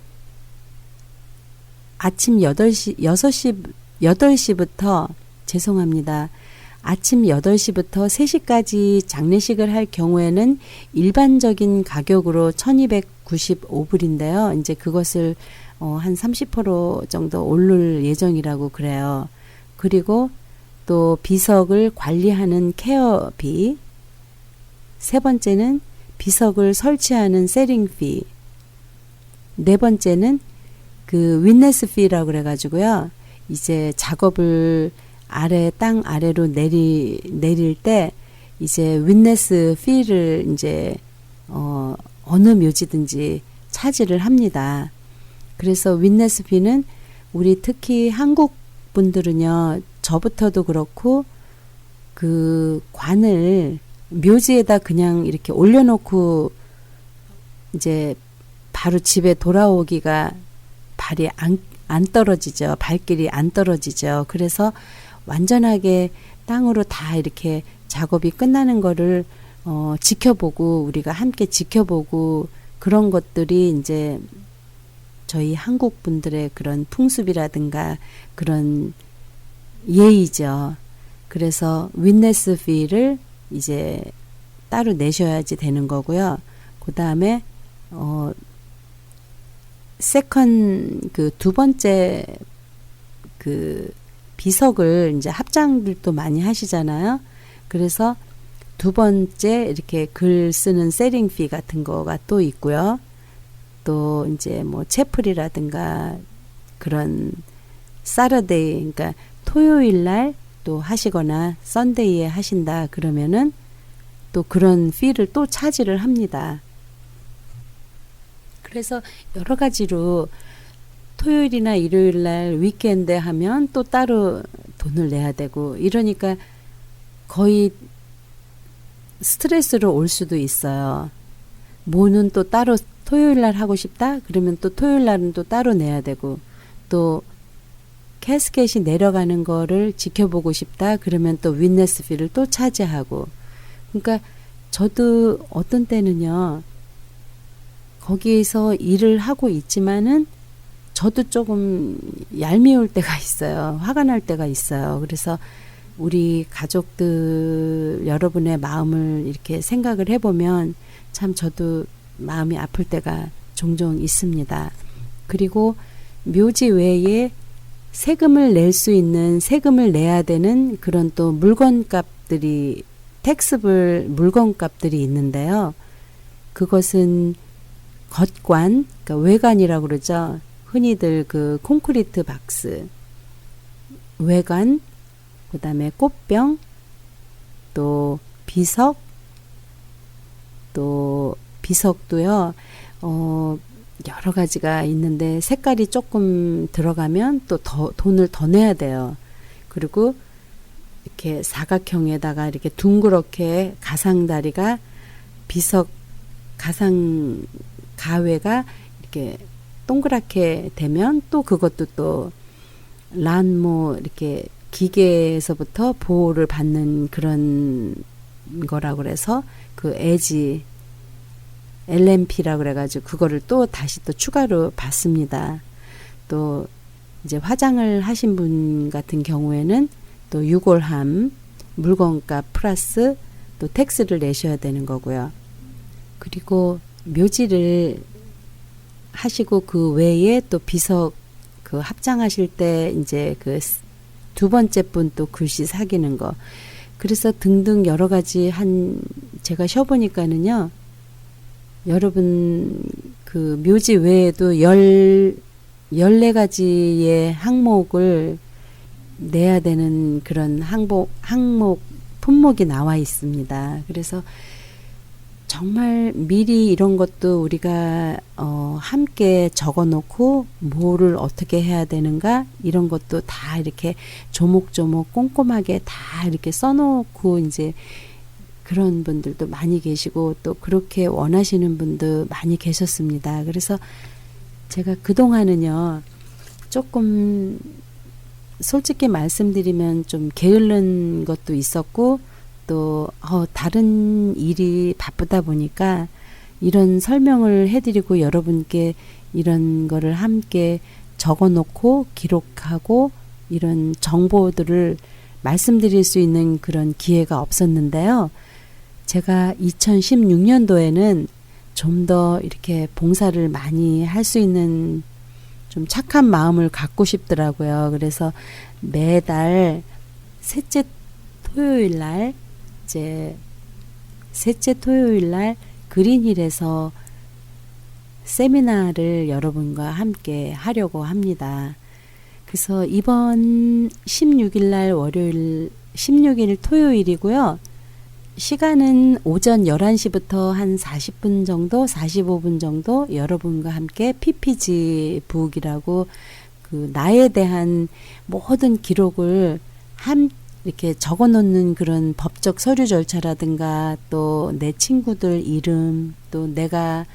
아침 8시부터 죄송합니다. 아침 8시부터 3시까지 장례식을 할 경우에는 일반적인 가격으로 1295불인데요. 이제 그것을 한 30% 정도 오를 예정이라고 그래요. 그리고 또 비석을 관리하는 케어비, 세 번째는 비석을 설치하는 세링피, 네 번째는 그 윈네스 피라고 그래가지고요. 이제 작업을 땅 아래로 내릴 때 이제 윈네스 피를 이제 어느 묘지든지 차지를 합니다. 그래서 윈네스 피는 우리 특히 한국 분들은요, 저부터도 그렇고 그 관을 묘지에다 그냥 이렇게 올려놓고 이제 바로 집에 돌아오기가 발이 안 떨어지죠. 발길이 안 떨어지죠. 그래서 완전하게 땅으로 다 이렇게 작업이 끝나는 거를 지켜보고 우리가 함께 지켜보고 그런 것들이 이제 저희 한국 분들의 그런 풍습이라든가 그런 예의죠. 그래서 윈네스 피를 이제 따로 내셔야지 되는 거고요. 그 다음에 그 두 번째 그 비석을 이제 합장들도 많이 하시잖아요. 그래서 두 번째 이렇게 글 쓰는 세링피 같은 거가 또 있고요. 또 이제 채플이라든가 그런 사러데이, 그러니까 토요일 날 또 하시거나 썬데이에 하신다 그러면은 또 그런 피를 또 차지를 합니다. 그래서 여러 가지로 토요일이나 일요일 날 위켄드 하면 또 따로 돈을 내야 되고 이러니까 거의 스트레스로 올 수도 있어요. 뭐는 또 따로 토요일 날 하고 싶다? 그러면 또 토요일 날은 또 따로 내야 되고 또 캐스켓이 내려가는 거를 지켜보고 싶다? 그러면 또 윈네스 피를 또 차지하고 그러니까 저도 어떤 때는요. 거기에서 일을 하고 있지만은 저도 조금 얄미울 때가 있어요. 화가 날 때가 있어요. 그래서 우리 가족들 여러분의 마음을 이렇게 생각을 해보면 참 저도 마음이 아플 때가 종종 있습니다. 그리고 묘지 외에 세금을 낼 수 있는, 세금을 내야 되는 그런 또 물건값들이, 택스블 물건값들이 있는데요. 그것은 겉관, 그러니까 외관이라고 그러죠. 흔히들 그 콘크리트 박스, 외관, 그 다음에 꽃병, 또 비석, 또 비석도요, 여러 가지가 있는데 색깔이 조금 들어가면 또 돈을 더 내야 돼요. 그리고 이렇게 사각형에다가 이렇게 둥그렇게 가상다리가 비석 가상 가외가 이렇게 동그랗게 되면 또 그것도 또 란모 이렇게 기계에서부터 보호를 받는 그런 거라고 그래서 그 에지 LMP라고 그래가지고 그거를 또 다시 또 추가로 받습니다. 또 이제 화장을 하신 분 같은 경우에는 또 유골함 물건값 플러스 또 텍스를 내셔야 되는 거고요. 그리고 묘지를 하시고 그 외에 또 비석 그 합장하실 때 이제 그 두 번째 분 또 글씨 사귀는 거. 그래서 등등 여러 가지 제가 쉬어보니까는요. 여러분 그 묘지 외에도 14가지의 항목을 내야 되는 그런 항목 품목이 나와 있습니다. 그래서 정말 미리 이런 것도 우리가 함께 적어놓고 뭐를 어떻게 해야 되는가 이런 것도 다 이렇게 조목조목 꼼꼼하게 다 이렇게 써놓고 이제 그런 분들도 많이 계시고 또 그렇게 원하시는 분도 많이 계셨습니다. 그래서 제가 그동안은요 조금 솔직히 말씀드리면 좀 게으른 것도 있었고 또 다른 일이 바쁘다 보니까 이런 설명을 해드리고 여러분께 이런 거를 함께 적어놓고 기록하고 이런 정보들을 말씀드릴 수 있는 그런 기회가 없었는데요. 제가 2016년도에는 좀 더 이렇게 봉사를 많이 할 수 있는 좀 착한 마음을 갖고 싶더라고요. 그래서 매달 셋째 토요일 날 이제 셋째 토요일 날 그린힐에서 세미나를 여러분과 함께 하려고 합니다. 그래서 이번 16일 날 월요일 16일 토요일이고요. 시간은 오전 11시부터 한 40분 정도, 45분 정도 여러분과 함께 PPG 북이라고 그 나에 대한 모든 기록을 이렇게 적어 놓는 그런 법적 서류 절차라든가 또 내 친구들 이름 또 내가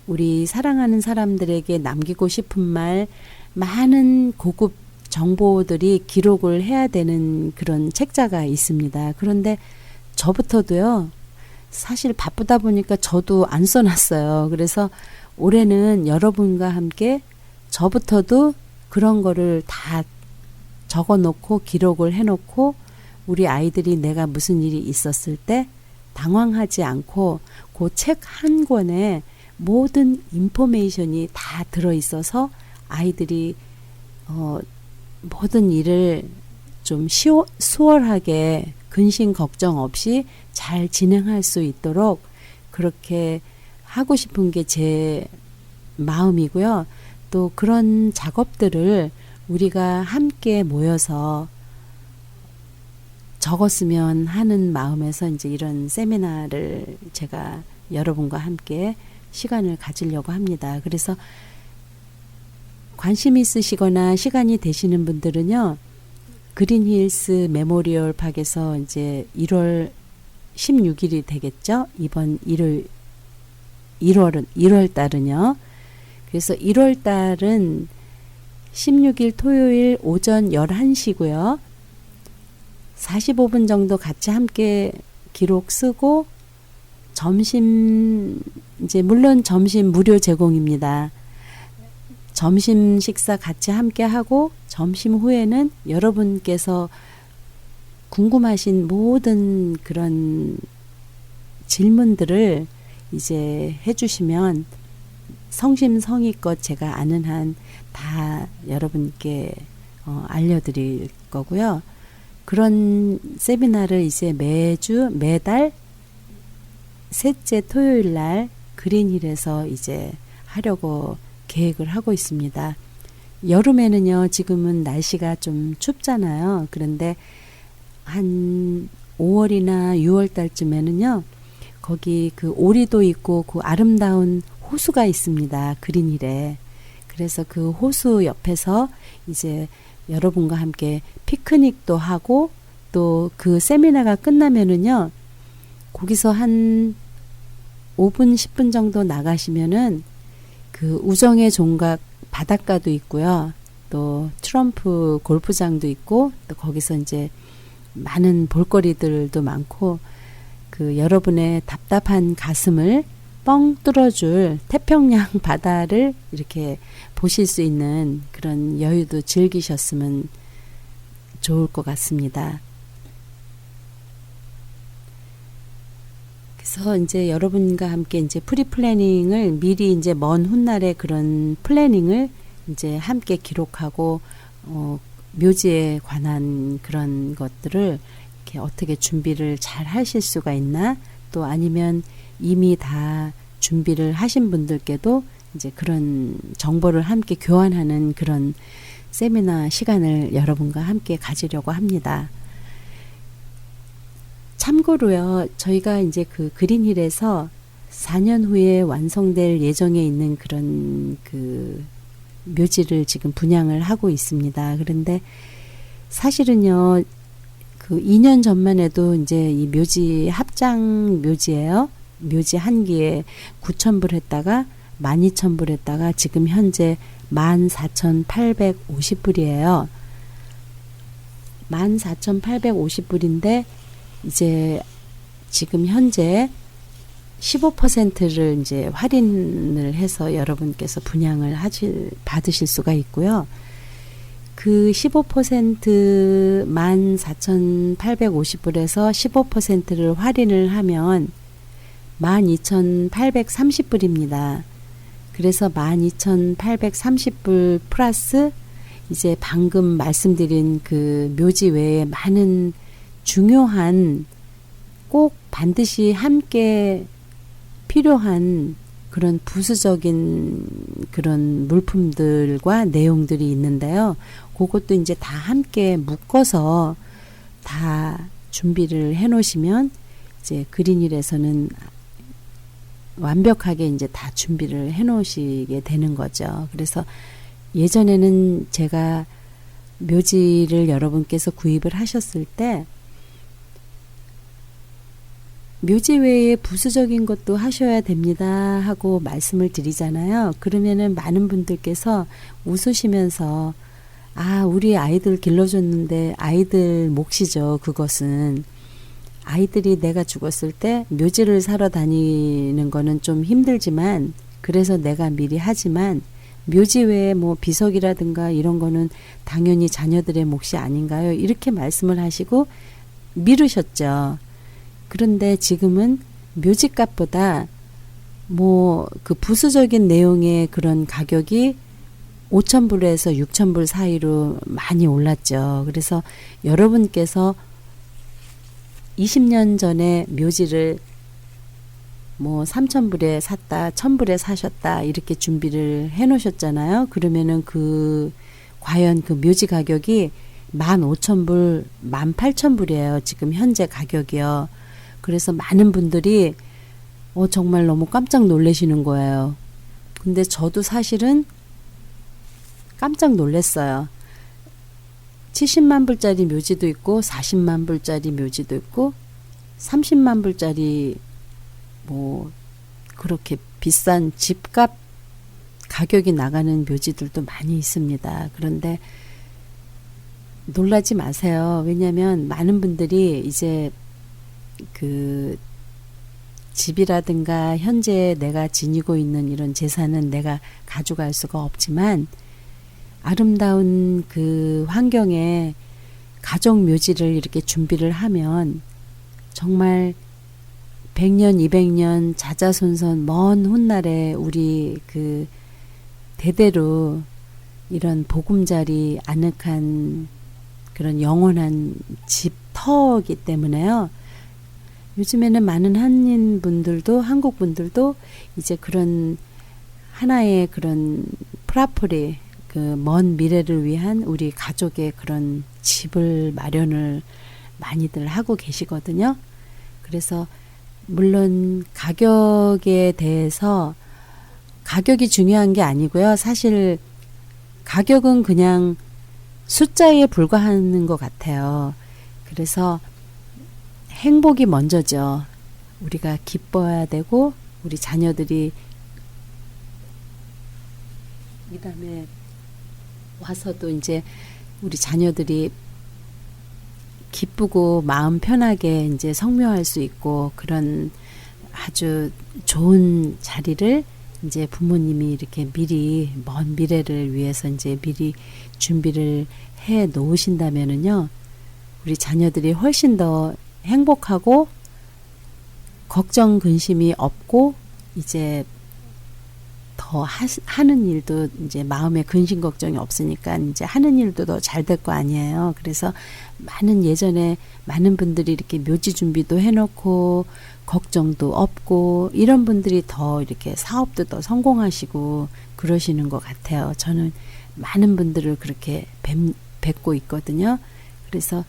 우리 사랑하는 사람들에게 남기고 싶은 말 많은 고급 정보들이 기록을 해야 되는 그런 책자가 있습니다. 그런데 저부터도요, 사실 바쁘다 보니까 저도 안 써놨어요. 그래서 올해는 여러분과 함께 저부터도 그런 거를 다 적어 놓고 기록을 해 놓고 우리 아이들이 내가 무슨 일이 있었을 때 당황하지 않고 그 책 한 권에 모든 인포메이션이 다 들어있어서 아이들이 모든 일을 좀 수월하게 근심 걱정 없이 잘 진행할 수 있도록 그렇게 하고 싶은 게 제 마음이고요. 또 그런 작업들을 우리가 함께 모여서 적었으면 하는 마음에서 이제 이런 세미나를 제가 여러분과 함께 시간을 가지려고 합니다. 그래서 관심 있으시거나 시간이 되시는 분들은요. 그린힐스 메모리얼 팍에서 이제 1월 16일이 되겠죠? 이번 1월 달은요. 그래서 1월 달은 16일 토요일 오전 11시고요. 45분 정도 같이 함께 기록 쓰고 점심 이제 물론 점심 무료 제공입니다. 점심 식사 같이 함께 하고 점심 후에는 여러분께서 궁금하신 모든 그런 질문들을 이제 해주시면 성심성의껏 제가 아는 한 다 여러분께 알려드릴 거고요. 그런 세미나를 이제 매달 셋째 토요일 날 그린힐에서 이제 하려고 계획을 하고 있습니다. 여름에는요, 지금은 날씨가 좀 춥잖아요. 그런데 한 5월이나 6월 달쯤에는요, 거기 그 오리도 있고 그 아름다운 호수가 있습니다. 그린힐에. 그래서 그 호수 옆에서 이제 여러분과 함께 피크닉도 하고 또 그 세미나가 끝나면은요, 거기서 한 5분, 10분 정도 나가시면은 그 우정의 종각 바닷가도 있고요. 또 트럼프 골프장도 있고 또 거기서 이제 많은 볼거리들도 많고 그 여러분의 답답한 가슴을 뻥 뚫어줄 태평양 바다를 이렇게 보실 수 있는 그런 여유도 즐기셨으면 좋을 것 같습니다. 그래서 이제 여러분과 함께 이제 프리 플래닝을 미리 이제 먼 훗날에 그런 플래닝을 이제 함께 기록하고 묘지에 관한 그런 것들을 이렇게 어떻게 준비를 잘 하실 수가 있나, 또 아니면 이미 다 준비를 하신 분들께도 이제 그런 정보를 함께 교환하는 그런 세미나 시간을 여러분과 함께 가지려고 합니다. 참고로요, 저희가 이제 그 그린힐에서 4년 후에 완성될 예정에 있는 그런 그 묘지를 지금 분양을 하고 있습니다. 그런데 사실은요, 그 2년 전만 해도 이제 이 묘지 합장 묘지예요. 묘지 한 기에 9,000불 했다가 12,000불 했다가 지금 현재 14,850불이에요. 14,850불인데 이제 지금 현재 15%를 이제 할인을 해서 여러분께서 분양을 받으실 수가 있고요. 그 15% 14,850불에서 15%를 할인을 하면 12,830불입니다. 그래서 12,830불 플러스 이제 방금 말씀드린 그 묘지 외에 많은 중요한 꼭 반드시 함께 필요한 그런 부수적인 그런 물품들과 내용들이 있는데요. 그것도 이제 다 함께 묶어서 다 준비를 해 놓으시면 이제 그린힐에서는 완벽하게 이제 다 준비를 해 놓으시게 되는 거죠. 그래서 예전에는 제가 묘지를 여러분께서 구입을 하셨을 때 묘지 외에 부수적인 것도 하셔야 됩니다 하고 말씀을 드리잖아요. 그러면은 많은 분들께서 웃으시면서 우리 아이들 길러줬는데 아이들 몫이죠. 그것은 아이들이 내가 죽었을 때 묘지를 사러 다니는 거는 좀 힘들지만 그래서 내가 미리 하지만 묘지 외에 뭐 비석이라든가 이런 거는 당연히 자녀들의 몫이 아닌가요? 이렇게 말씀을 하시고 미루셨죠. 그런데 지금은 묘지값보다 뭐 그 부수적인 내용의 그런 가격이 5,000불에서 6,000불 사이로 많이 올랐죠. 그래서 여러분께서 20년 전에 묘지를 뭐 3,000불에 샀다, 1,000불에 사셨다 이렇게 준비를 해 놓으셨잖아요. 그러면은 과연 그 묘지 가격이 15,000불, 18,000불이에요. 지금 현재 가격이요. 그래서 많은 분들이 정말 너무 깜짝 놀라시는 거예요. 근데 저도 사실은 깜짝 놀랐어요. 70만 불짜리 묘지도 있고 40만 불짜리 묘지도 있고 30만 불짜리 뭐 그렇게 비싼 집값 가격이 나가는 묘지들도 많이 있습니다. 그런데 놀라지 마세요. 왜냐하면 많은 분들이 이제 그 집이라든가 현재 내가 지니고 있는 이런 재산은 내가 가져갈 수가 없지만 아름다운 그 환경에 가족 묘지를 이렇게 준비를 하면 정말 100년, 200년 자자손손 먼 훗날에 우리 그 대대로 이런 보금자리 아늑한 그런 영원한 집터이기 때문에요. 요즘에는 많은 한인분들도 한국분들도 이제 그런 하나의 그런 프라포리 그 먼 미래를 위한 우리 가족의 그런 집을 마련을 많이들 하고 계시거든요. 그래서 물론 가격에 대해서 가격이 중요한 게 아니고요. 사실 가격은 그냥 숫자에 불과하는 것 같아요. 그래서 행복이 먼저죠. 우리가 기뻐야 되고 우리 자녀들이 그다음에 와서도 이제 우리 자녀들이 기쁘고 마음 편하게 이제 성묘할 수 있고 그런 아주 좋은 자리를 이제 부모님이 이렇게 미리 먼 미래를 위해서 이제 미리 준비를 해 놓으신다면은요, 우리 자녀들이 훨씬 더 행복하고 걱정 근심이 없고 이제 더 하는 일도 이제 마음에 근심 걱정이 없으니까 이제 하는 일도 더 잘 될 거 아니에요. 그래서 예전에 많은 분들이 이렇게 묘지 준비도 해놓고 걱정도 없고 이런 분들이 더 이렇게 사업도 더 성공하시고 그러시는 것 같아요. 저는 많은 분들을 그렇게 뵙고 있거든요. 그래서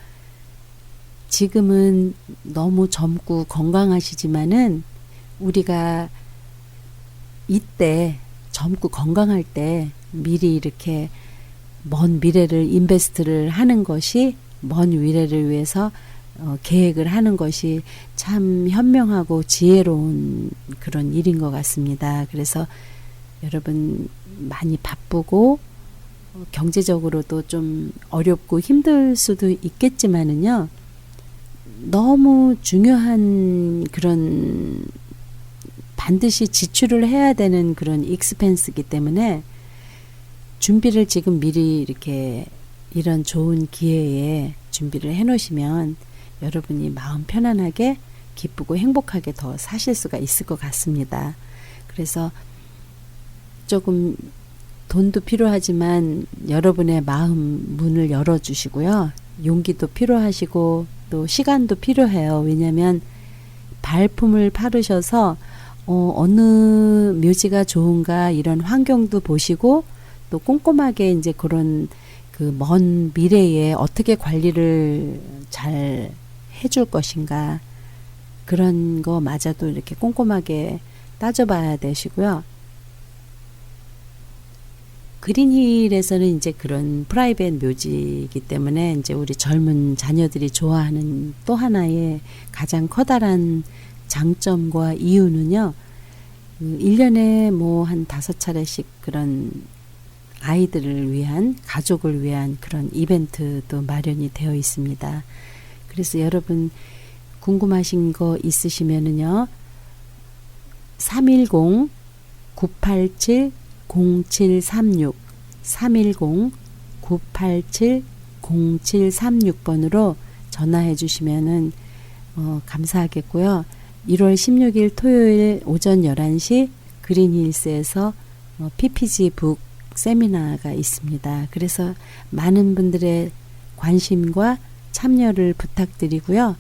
지금은 너무 젊고 건강하시지만은 우리가 이때 젊고 건강할 때 미리 이렇게 먼 미래를 인베스트를 하는 것이 먼 미래를 위해서 계획을 하는 것이 참 현명하고 지혜로운 그런 일인 것 같습니다. 그래서 여러분 많이 바쁘고 경제적으로도 좀 어렵고 힘들 수도 있겠지만은요, 너무 중요한 그런 반드시 지출을 해야 되는 그런 익스펜스이기 때문에 준비를 지금 미리 이렇게 이런 좋은 기회에 준비를 해 놓으시면 여러분이 마음 편안하게 기쁘고 행복하게 더 사실 수가 있을 것 같습니다. 그래서 조금 돈도 필요하지만 여러분의 마음 문을 열어주시고요. 용기도 필요하시고 또 시간도 필요해요. 왜냐하면 발품을 팔으셔서 어느 묘지가 좋은가 이런 환경도 보시고 또 꼼꼼하게 이제 그런 그 먼 미래에 어떻게 관리를 잘 해줄 것인가 그런 거마저도 이렇게 꼼꼼하게 따져봐야 되시고요. 그린힐에서는 이제 그런 프라이빗 묘지이기 때문에 이제 우리 젊은 자녀들이 좋아하는 또 하나의 가장 커다란 장점과 이유는요, 1년에 뭐 한 5차례씩 그런 아이들을 위한, 가족을 위한 그런 이벤트도 마련이 되어 있습니다. 그래서 여러분 궁금하신 거 있으시면은요, 310-987-0736 310-987-0736번으로 전화해 주시면은 감사하겠고요. 1월 16일 토요일 오전 11시 그린힐스에서 PPG 북 세미나가 있습니다. 그래서 많은 분들의 관심과 참여를 부탁드리고요.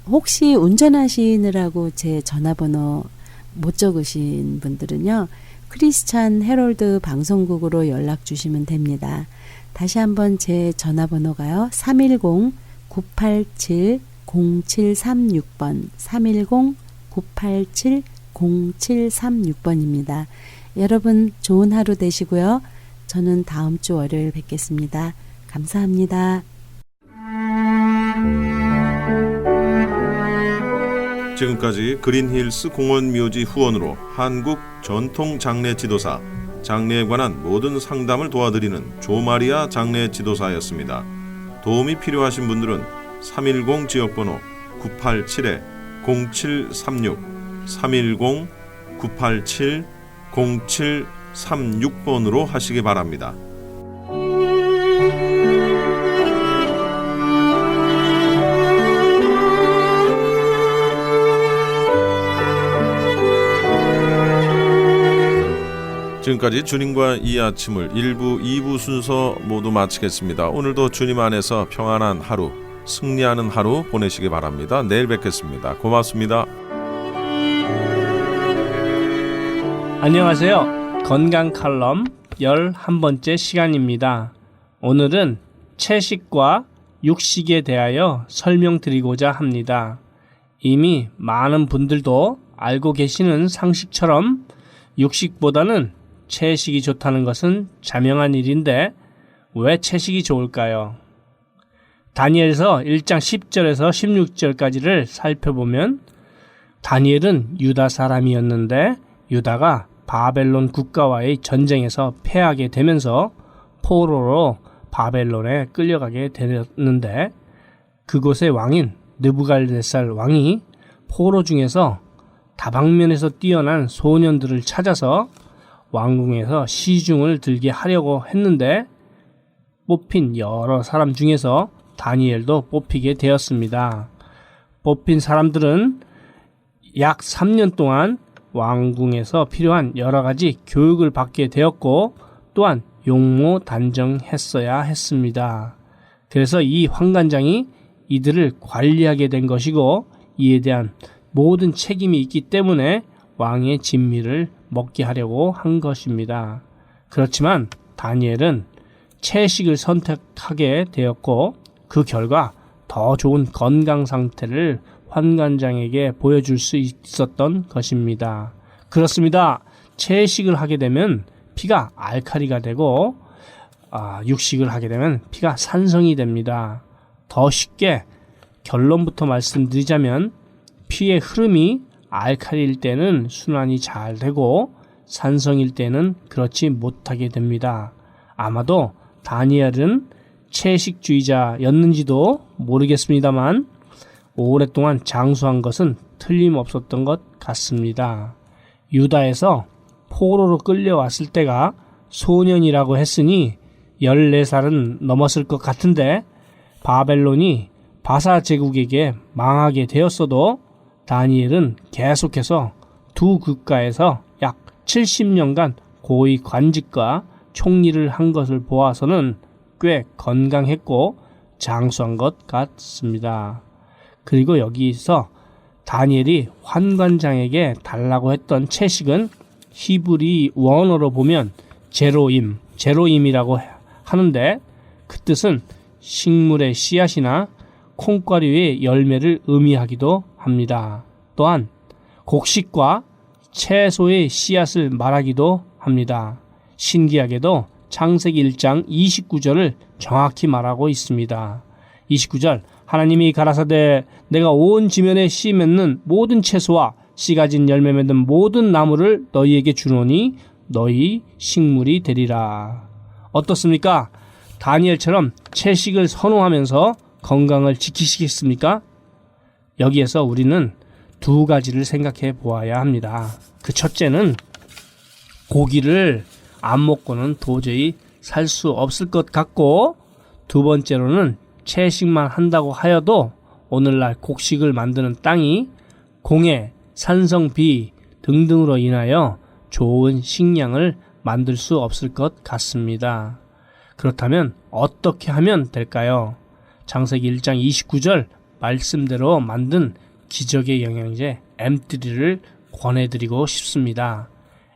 혹시 운전하시느라고 제 전화번호 못 적으신 분들은요, 크리스찬 헤럴드 방송국으로 연락 주시면 됩니다. 다시 한번 제 전화번호가요, 310-987-0736번 310-987-0736번입니다. 여러분 좋은 하루 되시고요. 저는 다음 주 월요일 뵙겠습니다. 감사합니다. 지금까지 그린힐스 공원묘지 후원으로 한국 전통 장례 지도사, 장례에 관한 모든 상담을 도와드리는 조마리아 장례 지도사였습니다. 도움이 필요하신 분들은 310 지역번호 987-0736 310-987-0736번으로 하시기 바랍니다. 지금까지 주님과 이 아침을 1부, 2부 순서 모두 마치겠습니다. 오늘도 주님 안에서 평안한 하루, 승리하는 하루 보내시기 바랍니다. 내일 뵙겠습니다. 고맙습니다. 안녕하세요. 건강 칼럼 11번째 시간입니다. 오늘은 채식과 육식에 대하여 설명드리고자 합니다. 이미 많은 분들도 알고 계시는 상식처럼 육식보다는 채식이 좋다는 것은 자명한 일인데 왜 채식이 좋을까요? 다니엘서 1장 10절에서 16절까지를 살펴보면 다니엘은 유다 사람이었는데 유다가 바벨론 국가와의 전쟁에서 패하게 되면서 포로로 바벨론에 끌려가게 되었는데 그곳의 왕인 느부갈네살 왕이 포로 중에서 다방면에서 뛰어난 소년들을 찾아서 왕궁에서 시중을 들게 하려고 했는데 뽑힌 여러 사람 중에서 다니엘도 뽑히게 되었습니다. 뽑힌 사람들은 약 3년 동안 왕궁에서 필요한 여러 가지 교육을 받게 되었고 또한 용모단정했어야 했습니다. 그래서 이 환관장이 이들을 관리하게 된 것이고 이에 대한 모든 책임이 있기 때문에 왕의 진미를 먹게 하려고 한 것입니다. 그렇지만 다니엘은 채식을 선택하게 되었고 그 결과 더 좋은 건강 상태를 환관장에게 보여줄 수 있었던 것입니다. 그렇습니다. 채식을 하게 되면 피가 알칼리가 되고 육식을 하게 되면 피가 산성이 됩니다. 더 쉽게 결론부터 말씀드리자면 피의 흐름이 알칼리일 때는 순환이 잘 되고 산성일 때는 그렇지 못하게 됩니다. 아마도 다니엘은 채식주의자였는지도 모르겠습니다만 오랫동안 장수한 것은 틀림없었던 것 같습니다. 유다에서 포로로 끌려왔을 때가 소년이라고 했으니 14살은 넘었을 것 같은데 바벨론이 바사 제국에게 망하게 되었어도 다니엘은 계속해서 두 국가에서 약 70년간 고위 관직과 총리를 한 것을 보아서는 꽤 건강했고 장수한 것 같습니다. 그리고 여기서 다니엘이 환관장에게 달라고 했던 채식은 히브리 원어로 보면 제로임이라고 하는데 그 뜻은 식물의 씨앗이나 콩가루의 열매를 의미하기도 합니다. 또한 곡식과 채소의 씨앗을 말하기도 합니다. 신기하게도 창세기 1장 29절을 정확히 말하고 있습니다. 29절 하나님이 가라사대 내가 온 지면에 씨 맺는 모든 채소와 씨 가진 열매 맺는 모든 나무를 너희에게 주노니 너희 식물이 되리라. 어떻습니까? 다니엘처럼 채식을 선호하면서 건강을 지키시겠습니까? 여기에서 우리는 두 가지를 생각해 보아야 합니다. 그 첫째는 고기를 안 먹고는 도저히 살 수 없을 것 같고 두 번째로는 채식만 한다고 하여도 오늘날 곡식을 만드는 땅이 공해, 산성, 비 등등으로 인하여 좋은 식량을 만들 수 없을 것 같습니다. 그렇다면 어떻게 하면 될까요? 창세기 1장 29절 말씀대로 만든 기적의 영양제 M3를 권해드리고 싶습니다.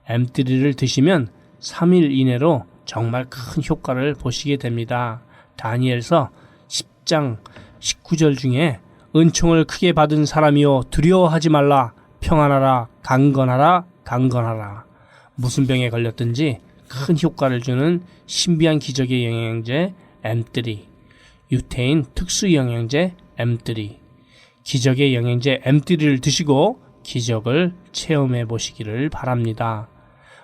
M3를 드시면 3일 이내로 정말 큰 효과를 보시게 됩니다. 다니엘서 10장 19절 중에 은총을 크게 받은 사람이요 두려워하지 말라 평안하라 강건하라 무슨 병에 걸렸든지 큰 효과를 주는 신비한 기적의 영양제 M3 유태인 특수 영양제 M3 기적의 영양제 M3를 드시고 기적을 체험해 보시기를 바랍니다.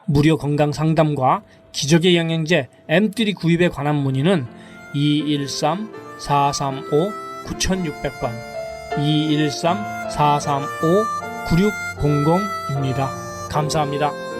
무료 건강 상담과 기적의 영양제 M3 구입에 관한 문의는 213-435-9600번 213-435-9600입니다. 감사합니다.